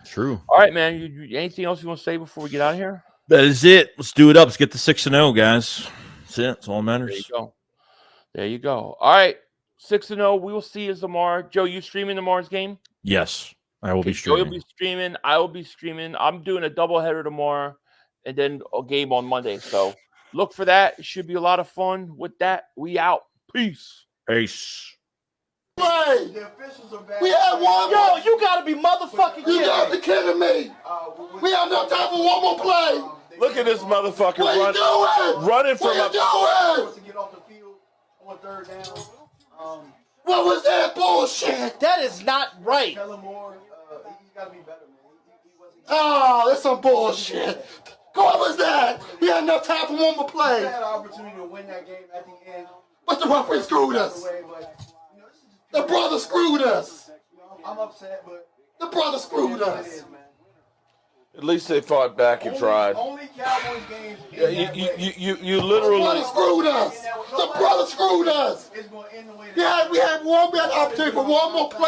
True. All right, man. Anything else you want to say before we get out of here? That is it. Let's do it up. Let's get to 6-0, guys. That's it. That's all that matters. There you go. All right. 6-0. We will see you tomorrow. Joe, you streaming tomorrow's game? Yes, I will be streaming. Joe will be streaming. I will be streaming. I'm doing a doubleheader tomorrow and then a game on Monday. So look for that. It should be a lot of fun. With that, we out. Peace. Play. We had one. Yo, you gotta be motherfucking kidding me. You gotta be kidding me. We have no time for one more play. Look at this motherfucker running from a. to get off the field on 3rd down. What was that bullshit? That is not right. Tell him more. He's got to be better, man. Oh, that's some bullshit. What was that? We had enough time for one more play. We had an opportunity to win that game at the end. But the referee screwed us. The brother screwed us. I'm upset, but the brother screwed us. At least they fought back and tried. Only Cowboys games. Yeah, you literally. The brother screwed us. The brother screwed us. It's going to end the way We had an opportunity for one more play.